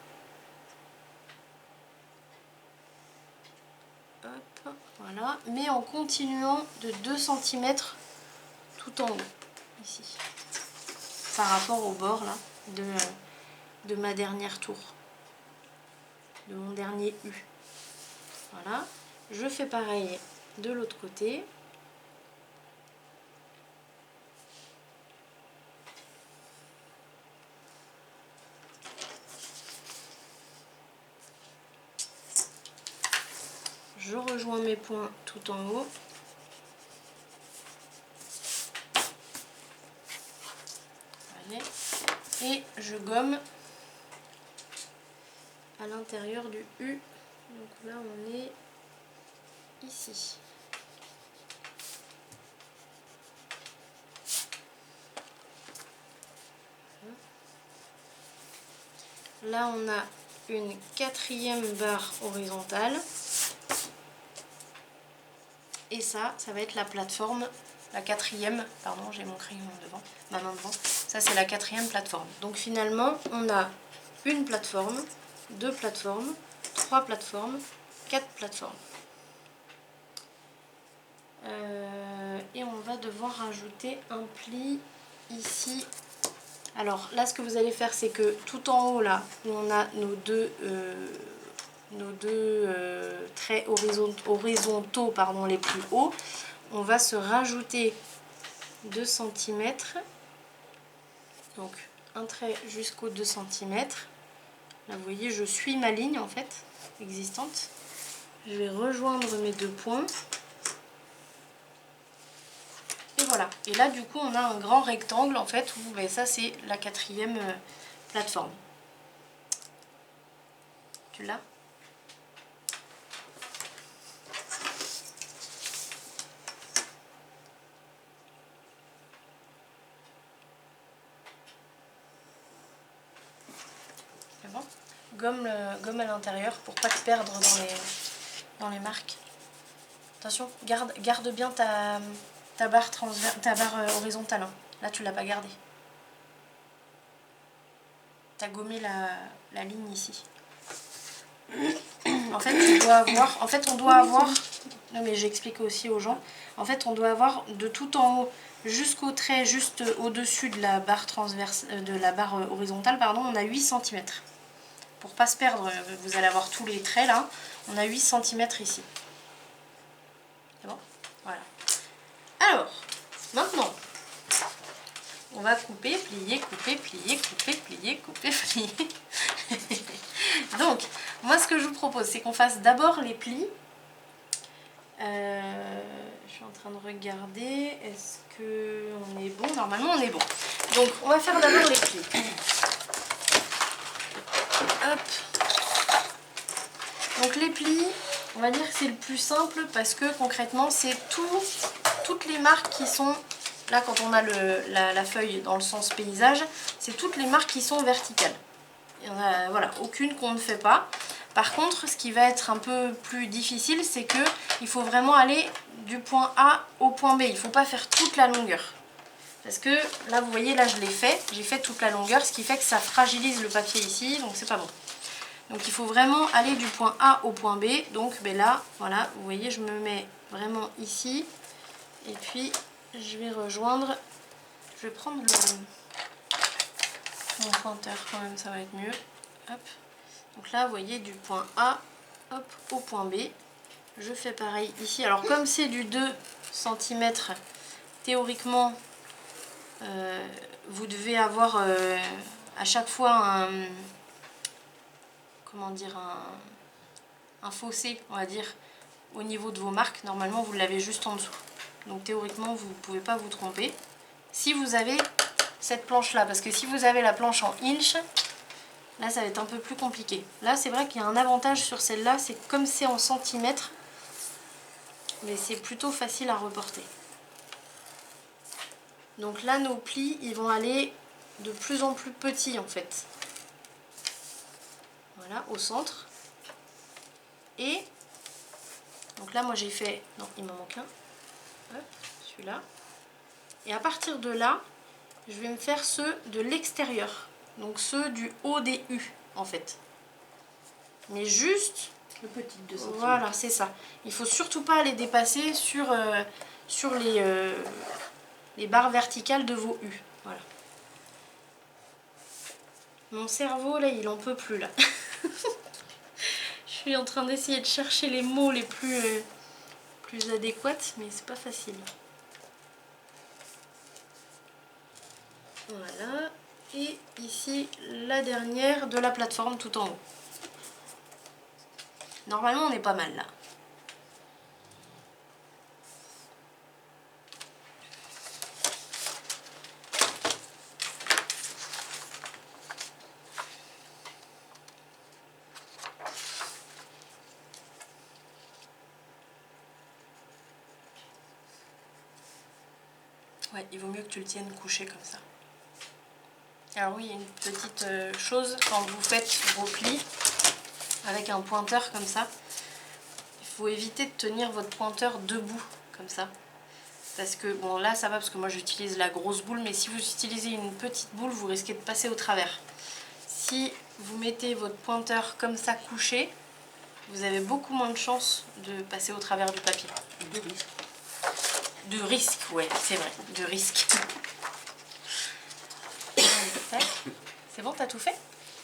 Hop, voilà, mais en continuant de 2 cm tout en haut, ici, par rapport au bord là de ma dernière tour, de mon dernier U. Voilà, je fais pareil de l'autre côté. rejoins mes points tout en haut. Allez. Et je gomme à l'intérieur du U. Donc là on est ici. Là on a une 4e barre horizontale. Et ça va être la plateforme, la 4e, pardon, j'ai mon crayon devant, ma main devant. Ça c'est la 4e plateforme. Donc finalement on a une plateforme, 2 plateformes, 3 plateformes, 4 plateformes. Et on va devoir rajouter un pli ici. Alors là ce que vous allez faire c'est que tout en haut là où on a nos deux traits horizontaux pardon, les plus hauts, on va se rajouter 2 cm. Donc un trait jusqu'aux 2 cm. Là vous voyez je suis ma ligne en fait existante. Je vais rejoindre mes 2 points. Et voilà. Et là du coup on a un grand rectangle en fait où ben, ça c'est la 4e plateforme. Tu l'as ? C'est bon ? Gomme à l'intérieur pour pas te perdre dans les marques. Attention, garde bien ta barre horizontale. Hein. Là tu l'as pas gardée. Tu as gommé la ligne ici. En fait, on doit avoir. Non mais j'explique aussi aux gens. En fait, on doit avoir de tout en haut jusqu'au trait juste au-dessus de la barre horizontale, pardon, on a 8 cm. Pour pas se perdre, vous allez avoir tous les traits là. On a 8 cm ici. C'est bon ? Voilà. Alors, maintenant, on va couper, plier, couper, plier, couper, plier, couper, plier. Donc, moi ce que je vous propose, c'est qu'on fasse d'abord les plis. Je suis en train de regarder, est-ce qu'on est bon? Normalement on est bon. Donc on va faire d'abord les plis. Hop. Donc les plis, on va dire que c'est le plus simple parce que concrètement c'est toutes les marques qui sont, là quand on a la feuille dans le sens paysage, c'est toutes les marques qui sont verticales. Il y en a, voilà, aucune qu'on ne fait pas. Par contre, ce qui va être un peu plus difficile, c'est qu'il faut vraiment aller du point A au point B. Il ne faut pas faire toute la longueur. Parce que là, vous voyez, là je l'ai fait. J'ai fait toute la longueur, ce qui fait que ça fragilise le papier ici, donc c'est pas bon. Donc il faut vraiment aller du point A au point B. Donc ben là, voilà, vous voyez, je me mets vraiment ici. Et puis, je vais rejoindre... Je vais prendre mon pointeur quand même, ça va être mieux. Hop. Donc là, vous voyez, du point A hop, au point B. Je fais pareil ici. Alors comme c'est du 2 cm, théoriquement, vous devez avoir à chaque fois un fossé, on va dire, au niveau de vos marques. Normalement, vous l'avez juste en dessous. Donc théoriquement, vous ne pouvez pas vous tromper. Si vous avez cette planche-là, parce que si vous avez la planche en inch, là, ça va être un peu plus compliqué. Là, c'est vrai qu'il y a un avantage sur celle-là, c'est que comme c'est en centimètres, mais c'est plutôt facile à reporter. Donc là, nos plis, ils vont aller de plus en plus petits, en fait. Voilà, au centre. Et, donc là, moi, j'ai fait... Non, il m'en manque un. Hop, celui-là. Et à partir de là, je vais me faire ceux de l'extérieur. Donc ceux du haut des U, en fait. Mais juste... Le petit 2 cm. Voilà, c'est ça. Il faut surtout pas les dépasser sur les barres verticales de vos U. Voilà. Mon cerveau, là, il en peut plus, là. Je suis en train d'essayer de chercher les mots les plus adéquats, mais c'est pas facile. Voilà. Et ici, la dernière de la plateforme tout en haut. Normalement, on est pas mal, là. Ouais, il vaut mieux que tu le tiennes couché comme ça. Alors oui, il y a une petite chose, quand vous faites vos plis avec un pointeur comme ça, il faut éviter de tenir votre pointeur debout comme ça. Parce que, bon là ça va parce que moi j'utilise la grosse boule, mais si vous utilisez une petite boule, vous risquez de passer au travers. Si vous mettez votre pointeur comme ça couché, vous avez beaucoup moins de chances de passer au travers du papier. De risque. De risque, ouais, c'est vrai, de risque. C'est bon, t'as tout fait?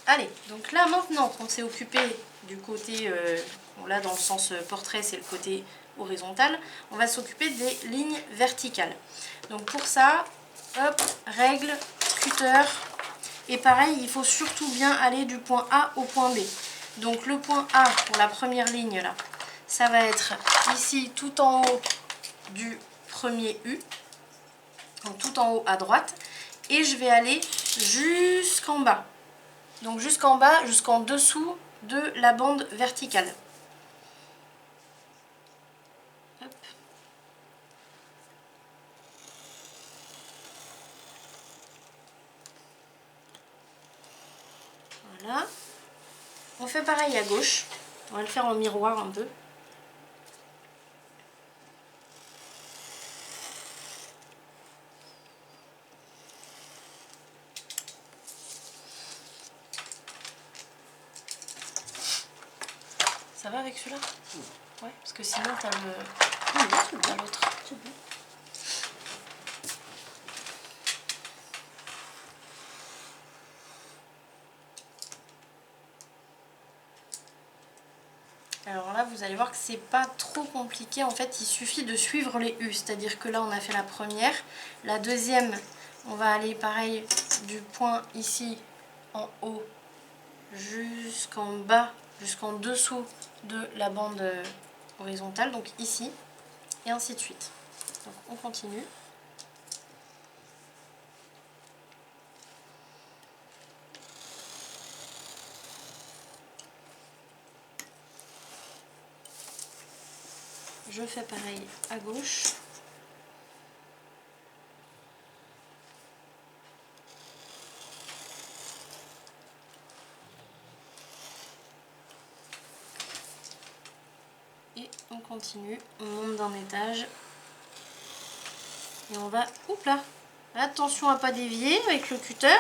Allez, donc là maintenant qu'on s'est occupé du côté, bon là dans le sens portrait c'est le côté horizontal, on va s'occuper des lignes verticales. Donc pour ça, hop, règle, cutter, et pareil, il faut surtout bien aller du point A au point B. Donc le point A pour la première ligne là, ça va être ici tout en haut du premier U, donc tout en haut à droite, et je vais aller jusqu'en bas. Donc jusqu'en bas, jusqu'en dessous de la bande verticale. Hop. Voilà. On fait pareil à gauche. On va le faire en miroir un peu. Ça va avec celui-là? Ouais, parce que sinon t'as l'autre. C'est bon. Alors là, vous allez voir que c'est pas trop compliqué. En fait, il suffit de suivre les U. C'est-à-dire que là, on a fait la première. La deuxième, on va aller pareil du point ici en haut jusqu'en bas, jusqu'en dessous de la bande horizontale, donc ici, et ainsi de suite. Donc on continue. Je fais pareil à gauche. Et on continue, on monte d'un étage. Et on va... Oups là! Attention à pas dévier avec le cutter.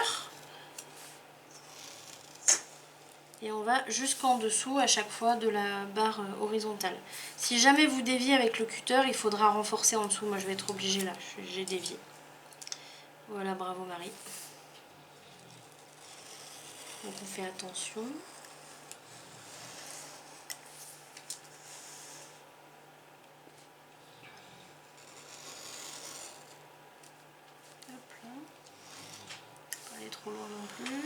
Et on va jusqu'en dessous à chaque fois de la barre horizontale. Si jamais vous déviez avec le cutter, il faudra renforcer en dessous. Moi je vais être obligée là, j'ai dévié. Voilà, bravo Marie. Donc on fait attention. Hop là. Pas aller trop loin non plus.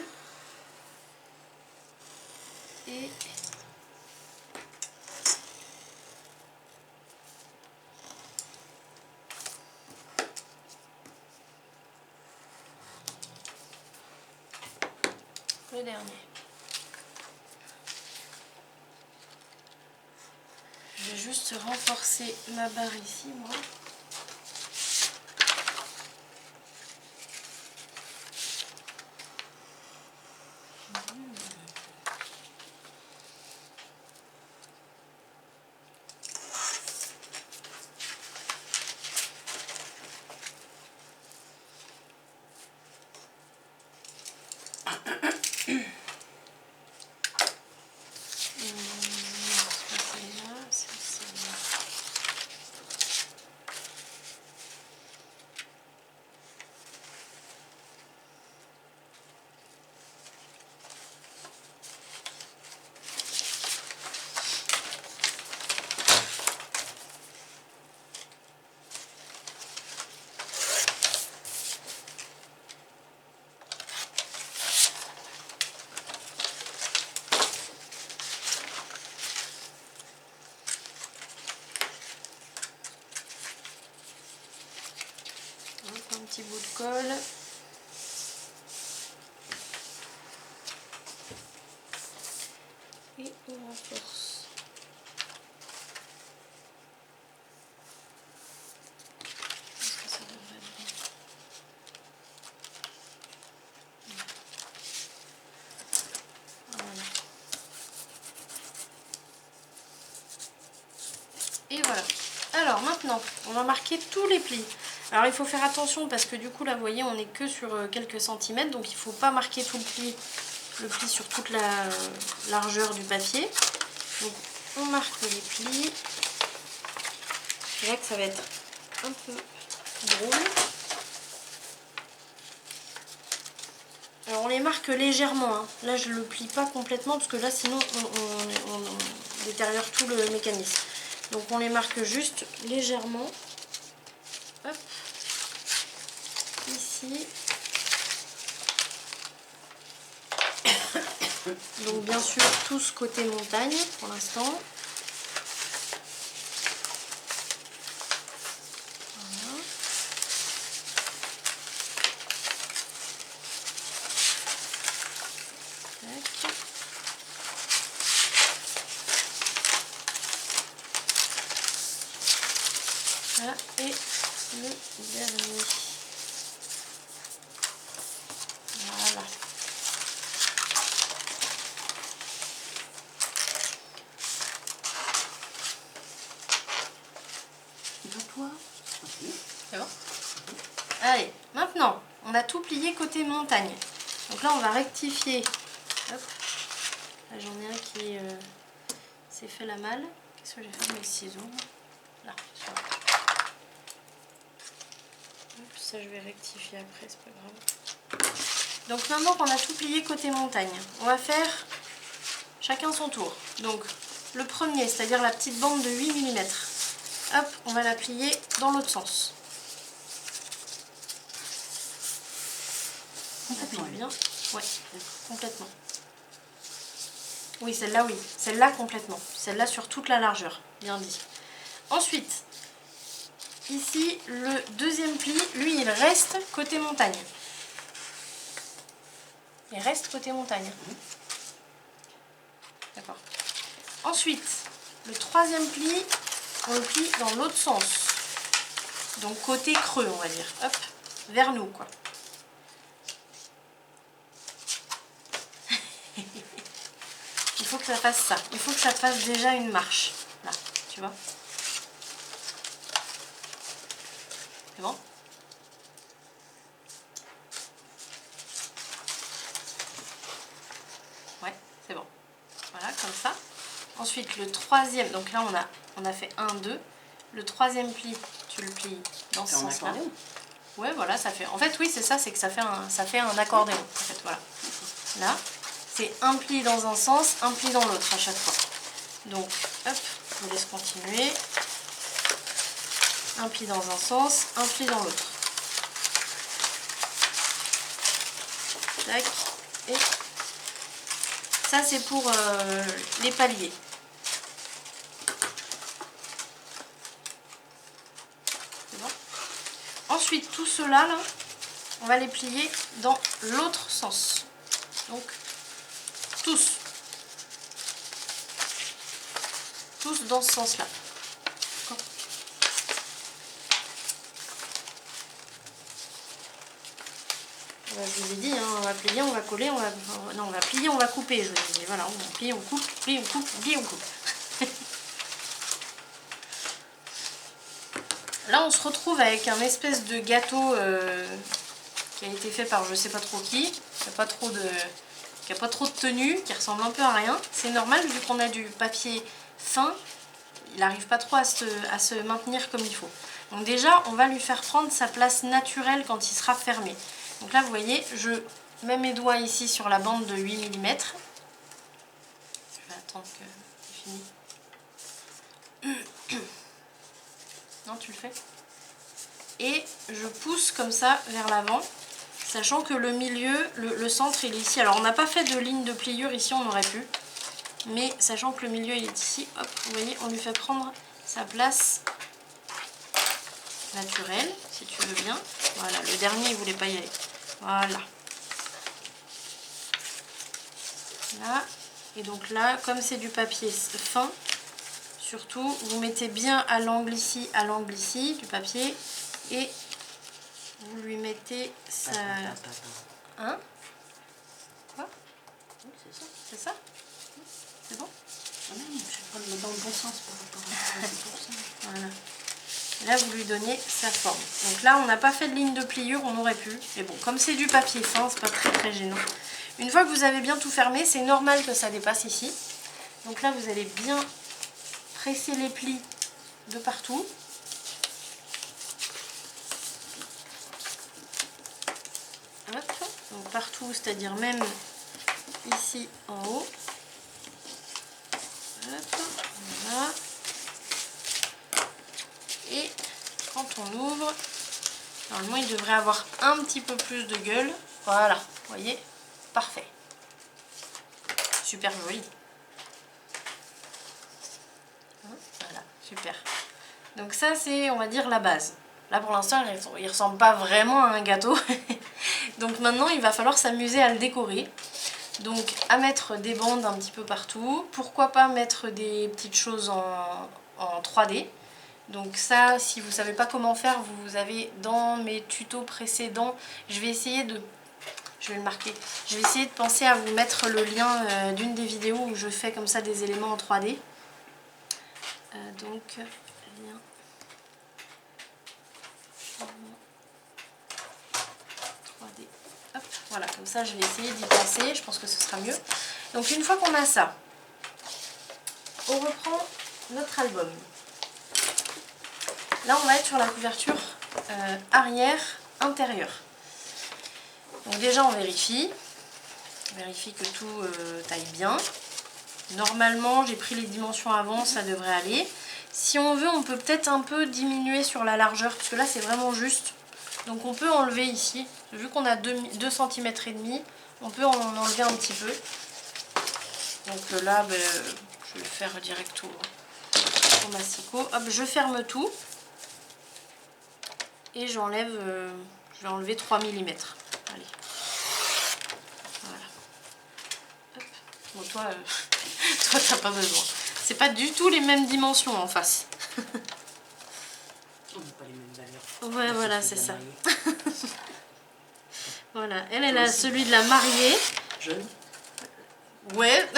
Et le dernier. Je vais juste renforcer ma barre ici, moi. Un petit bout de colle. Et on renforce. Est-ce que ça devrait être bon? Et voilà. Alors maintenant, on va marquer tous les plis. Alors il faut faire attention parce que du coup là vous voyez on n'est que sur quelques centimètres, donc il ne faut pas marquer tout le pli sur toute la largeur du papier. Donc on marque les plis. C'est là que ça va être un peu drôle. Alors on les marque légèrement, hein. Là je ne le plie pas complètement parce que là sinon on détériore tout le mécanisme. Donc on les marque juste légèrement. Hop. Ici. Donc bien sûr tous côté montagne pour l'instant. Voilà. Tac. Voilà. Et le dernier. Voilà. Toi. C'est bon ? Allez, maintenant, on a tout plié côté montagne. Donc là, on va rectifier. Hop. Là, j'en ai un qui s'est fait la malle. Qu'est-ce que j'ai fait avec mes ciseaux? Là, sur là. Hop, ça, je vais rectifier après, c'est pas grave. Donc maintenant qu'on a tout plié côté montagne, on va faire chacun son tour. Donc, le premier, c'est-à-dire la petite bande de 8 mm. Hop, on va la plier dans l'autre sens. Complètement. Bien. Ouais, complètement. Oui, celle-là, oui. Celle-là, complètement. Celle-là, sur toute la largeur. Bien dit. Ensuite, ici, le deuxième pli, lui, il reste côté montagne. Il reste côté montagne. D'accord. Ensuite, le troisième pli, on le plie dans l'autre sens. Donc, côté creux, on va dire. Hop, vers nous, quoi. Il faut que ça fasse ça. Il faut que ça fasse déjà une marche. Là, tu vois. C'est bon? Ouais, c'est bon. Voilà, comme ça. Ensuite, le troisième, donc là on a fait 1, 2. Le troisième pli, tu le plies dans ce sens-là. Ouais, voilà, ça fait. En fait, oui, c'est ça, c'est que ça fait un accordéon. En fait, voilà. Là, c'est un pli dans un sens, un pli dans l'autre à chaque fois. Donc, hop, je vous laisse continuer. Un pli dans un sens, un pli dans l'autre. Tac. Et ça, c'est pour les paliers. C'est bon. Ensuite, tout cela, là, on va les plier dans l'autre sens. Donc, tous. Tous dans ce sens-là. Je vous ai dit, hein, on va plier, on va coller, on va... Non, on va plier, on va couper, je vous ai dit. Voilà, on plie, on coupe, plie, on coupe, plie, on coupe. Là, on se retrouve avec un espèce de gâteau qui a été fait par je sais pas trop qui n'a pas trop de tenue, qui ressemble un peu à rien. C'est normal, vu qu'on a du papier fin, il n'arrive pas trop à se maintenir comme il faut. Donc déjà, on va lui faire prendre sa place naturelle quand il sera fermé. Donc là, vous voyez, je mets mes doigts ici sur la bande de 8 mm. Je vais attendre que c'est fini. Non, tu le fais. Et je pousse comme ça vers l'avant, sachant que le milieu, le centre, il est ici. Alors, on n'a pas fait de ligne de pliure ici, on aurait pu. Mais sachant que le milieu, il est ici, hop, vous voyez, on lui fait prendre sa place naturelle, si tu veux bien. Voilà, le dernier, il voulait pas y aller. Voilà. Là. Et donc là, comme c'est du papier fin, surtout, vous mettez bien à l'angle ici, du papier. Et vous lui mettez sa... Hein? Quoi? Oui, c'est ça. C'est ça? C'est bon? quand même, je suis pas dans le bon sens par rapport à ça. Voilà. Et là, vous lui donnez sa forme. Donc là, on n'a pas fait de ligne de pliure, on aurait pu. Mais bon, comme c'est du papier fin, c'est pas très gênant. Une fois que vous avez bien tout fermé, c'est normal que ça dépasse ici. Donc là, vous allez bien presser les plis de partout. Hop. Donc partout, c'est-à-dire même ici en haut. Hop. Voilà. Et quand on ouvre, normalement il devrait avoir un petit peu plus de gueule. Voilà, vous voyez, parfait. Super joli. Voilà, super. Donc ça c'est, on va dire, la base. Là pour l'instant il ressemble pas vraiment à un gâteau. Donc maintenant il va falloir s'amuser à le décorer. Donc à mettre des bandes un petit peu partout. Pourquoi pas mettre des petites choses en 3D. Donc ça, si vous ne savez pas comment faire, vous avez dans mes tutos précédents, je vais essayer de... Je vais le marquer. Je vais essayer de penser à vous mettre le lien d'une des vidéos où je fais comme ça des éléments en 3D. Donc, lien... 3D. Hop, voilà, comme ça je vais essayer d'y passer, je pense que ce sera mieux. Donc une fois qu'on a ça, on reprend notre album. Là, on va être sur la couverture arrière intérieure. Donc déjà, on vérifie que tout taille bien. Normalement, j'ai pris les dimensions avant, ça devrait aller. Si on veut, on peut peut-être un peu diminuer sur la largeur, parce que là, c'est vraiment juste. Donc on peut enlever ici. Vu qu'on a 2 cm et demi, on peut en enlever un petit peu. Donc là, ben, je vais le faire direct au massicot. Hop, je ferme tout. Et j'enlève, je vais enlever 3 mm. Allez. Voilà. Hop. Bon, toi, toi t'as pas besoin. C'est pas du tout les mêmes dimensions en face. On n'a pas les mêmes valeurs. Ouais, voilà, c'est ça. Voilà, elle a celui de la mariée. Jeune. Ouais.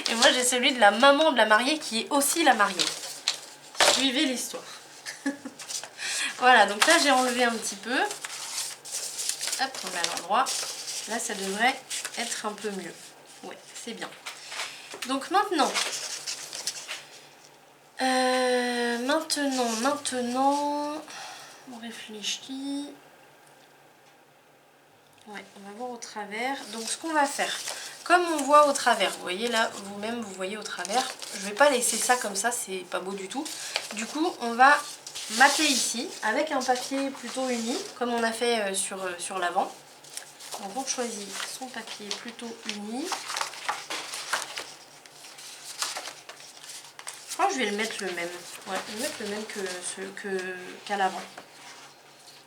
Et moi j'ai celui de la maman de la mariée qui est aussi la mariée. Suivez l'histoire. Voilà, donc là j'ai enlevé un petit peu. Hop, on met à l'endroit. Là ça devrait être un peu mieux. Ouais, c'est bien. Donc maintenant, on réfléchit. Ouais, on va voir au travers. Donc ce qu'on va faire, comme on voit au travers, vous voyez là, vous-même vous voyez au travers, je vais pas laisser ça comme ça, c'est pas beau du tout. Du coup, on va mater ici avec un papier plutôt uni, comme on a fait sur l'avant. Donc on choisit son papier plutôt uni. Je crois que je vais le mettre le même. Ouais, je vais mettre le même qu'à l'avant.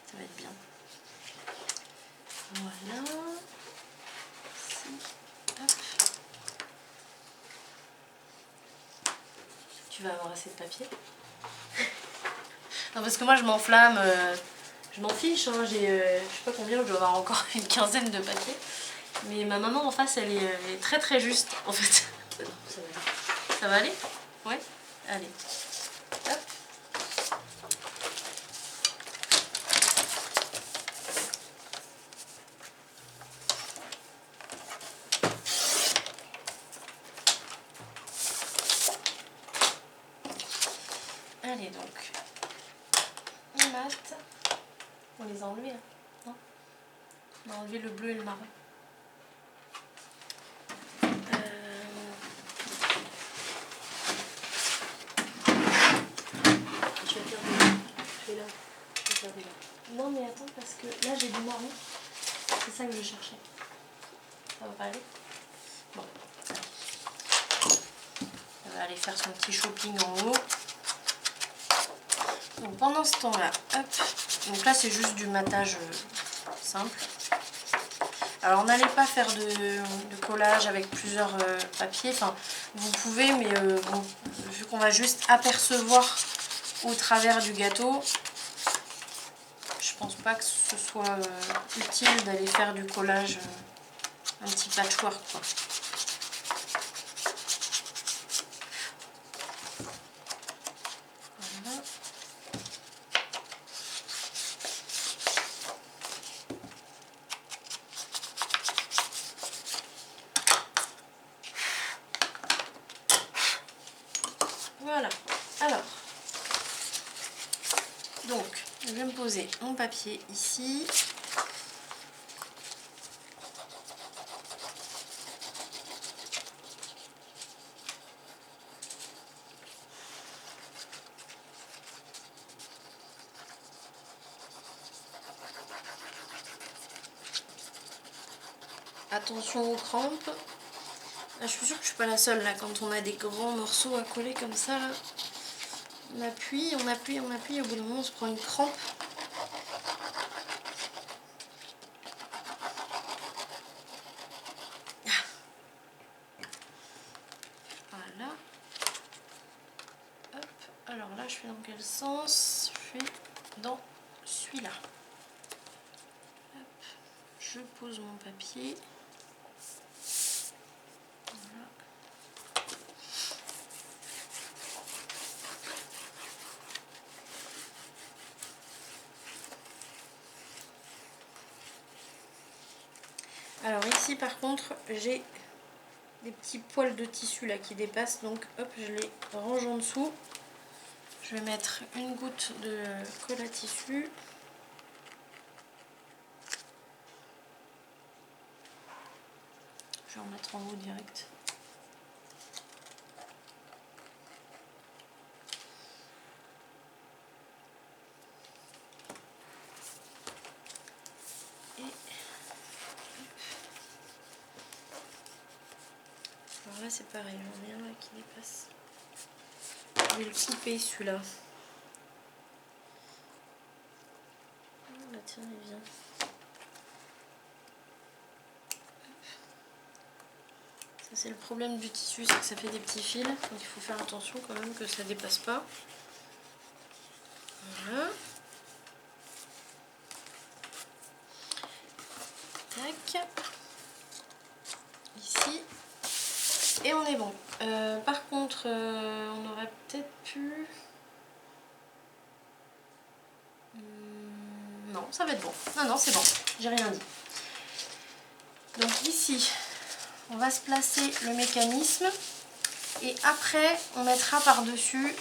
Ça va être bien. Voilà. Ici. Hop. Tu vas avoir assez de papier. Non, parce que moi je m'enflamme, je m'en fiche, hein, je sais pas combien, je dois avoir encore une quinzaine de papiers. Mais ma maman en face, elle est très très juste en fait. Ça va aller? Ouais? Allez. Hop. Allez donc. On mate. On les a enlevés, hein? Non? On a enlevé le bleu et le marron. Non mais attends parce que là j'ai du marron. C'est ça que je cherchais. Ça va pas aller? Bon. Elle va aller faire son petit shopping en haut. Donc pendant ce temps-là, hop. Donc là c'est juste du matage simple. Alors n'allez pas faire de collage avec plusieurs papiers. Enfin, vous pouvez, mais bon, vu qu'on va juste apercevoir au travers du gâteau, je pense pas que ce soit utile d'aller faire du collage, un petit patchwork quoi. poser mon papier ici. Attention aux crampes. Ah, je suis sûre que je suis pas la seule là, quand on a des grands morceaux à coller comme ça là. On appuie, on appuie, on appuie, au bout d'un moment on se prend une crampe. Voilà. Hop. Alors là je fais dans quel sens? Je fais dans celui-là. Je pose mon papier. Voilà. Alors ici par contre j'ai des petits poils de tissu là qui dépassent, donc hop je les range en dessous. Je vais mettre une goutte de colle à tissu. Je vais en mettre en haut direct. Et alors là c'est pareil, j'en ai un là qui dépasse. Je vais le couper celui-là. Là tiens il vient. Ça c'est le problème du tissu, c'est que ça fait des petits fils, donc il faut faire attention quand même que ça dépasse pas. Voilà. Tac. Ici. Et on est bon. Par contre, on aurait peut-être pu... Non, ça va être bon. Non, non, c'est bon. J'ai rien dit. Donc ici, on va se placer le mécanisme. Et après, on mettra par-dessus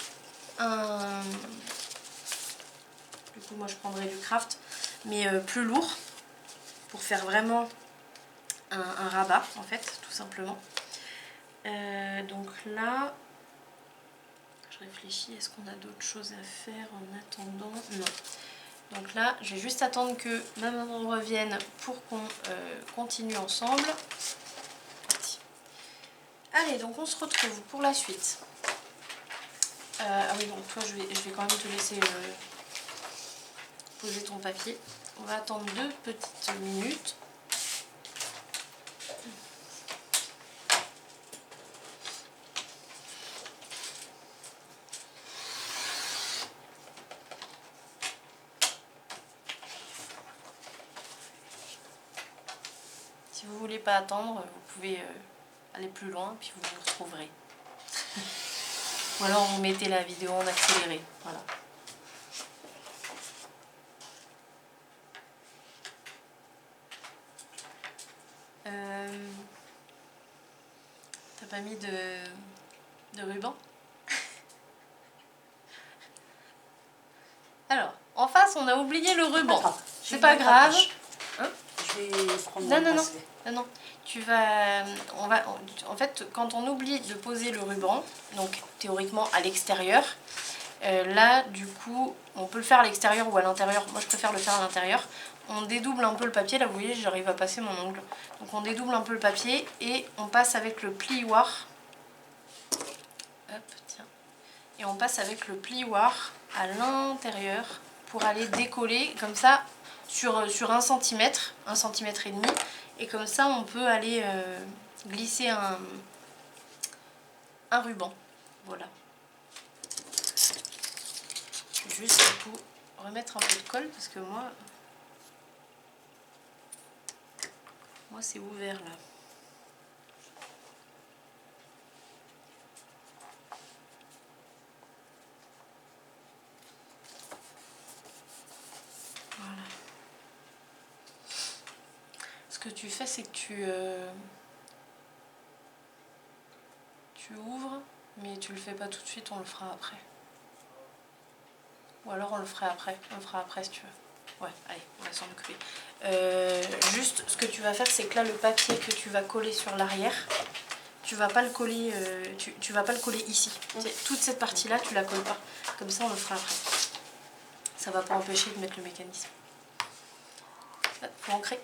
un... Du coup, moi, je prendrai du craft, mais plus lourd. Pour faire vraiment un rabat, en fait, tout simplement. Donc là... Je réfléchis, est-ce qu'on a d'autres choses à faire en attendant? Non. Donc là, je vais juste attendre que ma maman revienne pour qu'on continue ensemble. Allez, donc on se retrouve pour la suite. Ah oui, donc toi, je vais quand même te laisser poser ton papier. On va attendre 2 petites minutes. Si vous voulez pas attendre, vous pouvez aller plus loin, puis vous nous retrouverez. Ou alors vous mettez la vidéo en accéléré. Voilà. T'as pas mis de ruban? Alors, en face, on a oublié le ruban. C'est pas grave. Hein? Je vais prendre Non, mon non, non, bracelet. non, non. Tu vas, en fait, quand on oublie de poser le ruban, donc théoriquement à l'extérieur, là, du coup, on peut le faire à l'extérieur ou à l'intérieur. Moi, je préfère le faire à l'intérieur. On dédouble un peu le papier. Là, vous voyez, j'arrive à passer mon ongle. Donc, on dédouble un peu le papier et on passe avec le plioir. Hop, tiens. Et on passe avec le plioir à l'intérieur pour aller décoller comme ça sur 1 cm, 1 cm et demi. Et comme ça, on peut aller glisser un ruban. Voilà. Juste pour remettre un peu de colle parce que moi c'est ouvert là. Voilà. Ce que tu fais, c'est que tu ouvres, mais tu le fais pas tout de suite, on le fera après. Ou alors on le fera après si tu veux. Ouais, allez, on va s'en occuper. Juste, ce que tu vas faire, c'est que là, le papier que tu vas coller sur l'arrière, tu vas pas le coller, tu vas pas le coller ici. Toute cette partie-là, tu la colles pas. Comme ça, on le fera après. Ça va pas empêcher de mettre le mécanisme. Faut ancrer.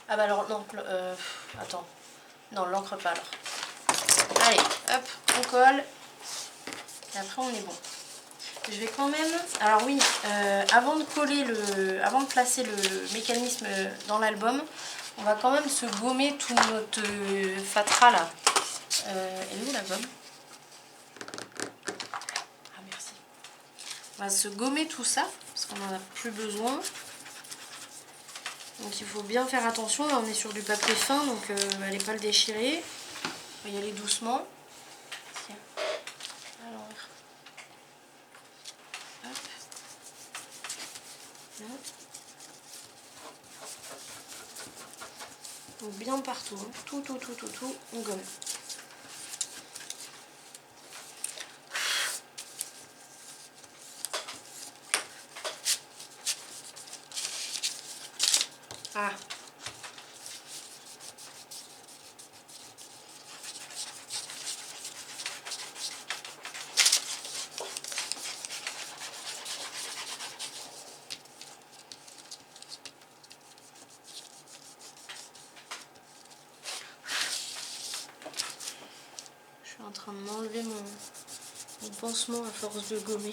Ah bah alors, non, attends. Non, l'encre pas alors. Allez, hop, on colle. Et après, on est bon. Je vais quand même... Alors oui, avant de placer le mécanisme dans l'album, on va quand même se gommer tout notre fatras là. Elle est où la gomme? Ah merci. On va se gommer tout ça, parce qu'on n'en a plus besoin. Donc il faut bien faire attention, là on est sur du papier fin, donc allez pas le déchirer. On va y aller doucement. Tiens. À l'envers. Hop. Là. Donc bien partout, hein. Tout, on gomme. Ah. Je suis en train de m'enlever mon pansement à force de gommer.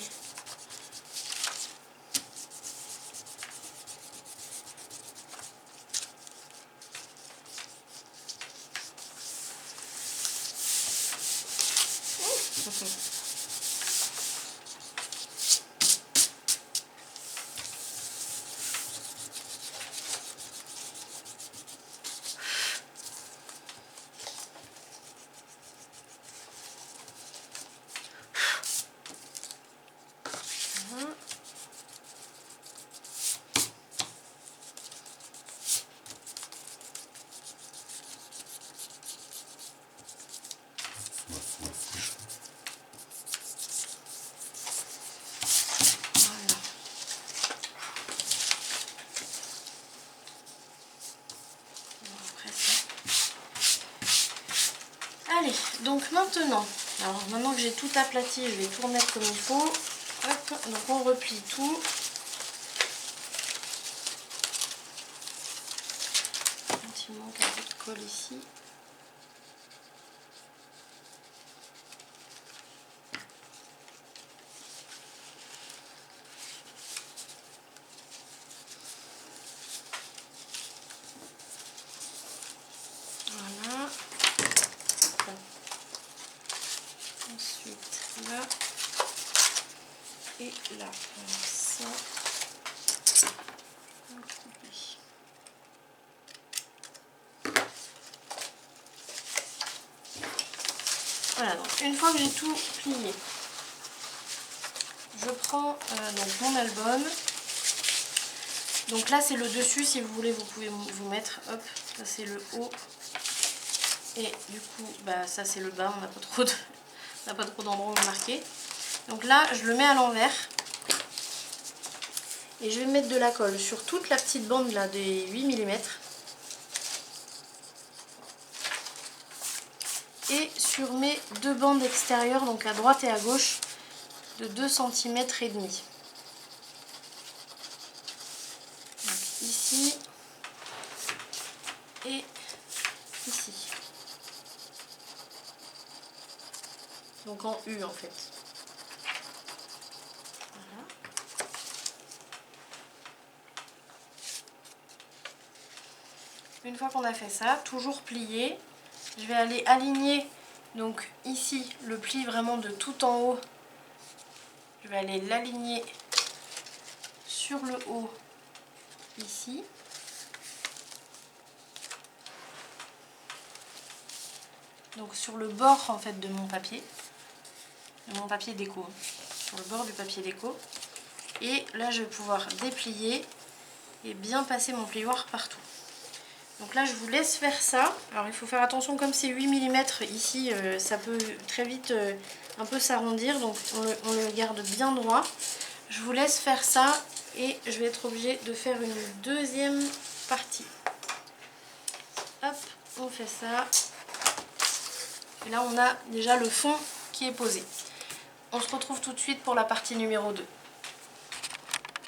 Allez, donc maintenant que j'ai tout aplati, je vais tout remettre comme il faut. Hop, donc on replie tout. Il manque un peu de colle ici. Voilà. Ensuite là et là. Alors ça. On va couper. Voilà, donc une fois que j'ai tout plié, je prends donc mon album. Donc là c'est le dessus, si vous voulez vous pouvez vous mettre, hop, ça c'est le haut. Et du coup, bah, ça c'est le bas, on n'a pas trop d'endroits où marquer. Donc là, je le mets à l'envers. Et je vais mettre de la colle sur toute la petite bande là des 8 mm. Et sur mes deux bandes extérieures, donc à droite et à gauche, de 2 cm et demi. Donc ici et ici. Donc en U en fait. Voilà. Une fois qu'on a fait ça, toujours plié, je vais aller aligner donc ici le pli vraiment de tout en haut. Je vais aller l'aligner sur le haut ici. Donc sur le bord en fait de mon papier déco, sur le bord du papier déco. Et là je vais pouvoir déplier et bien passer mon plioir partout. Donc là je vous laisse faire ça. Alors il faut faire attention, comme c'est 8 mm ici, ça peut très vite un peu s'arrondir, donc on le garde bien droit. Je vous laisse faire ça et je vais être obligée de faire une deuxième partie. Hop, on fait ça. Et là on a déjà le fond qui est posé. On se retrouve tout de suite pour la partie numéro 2.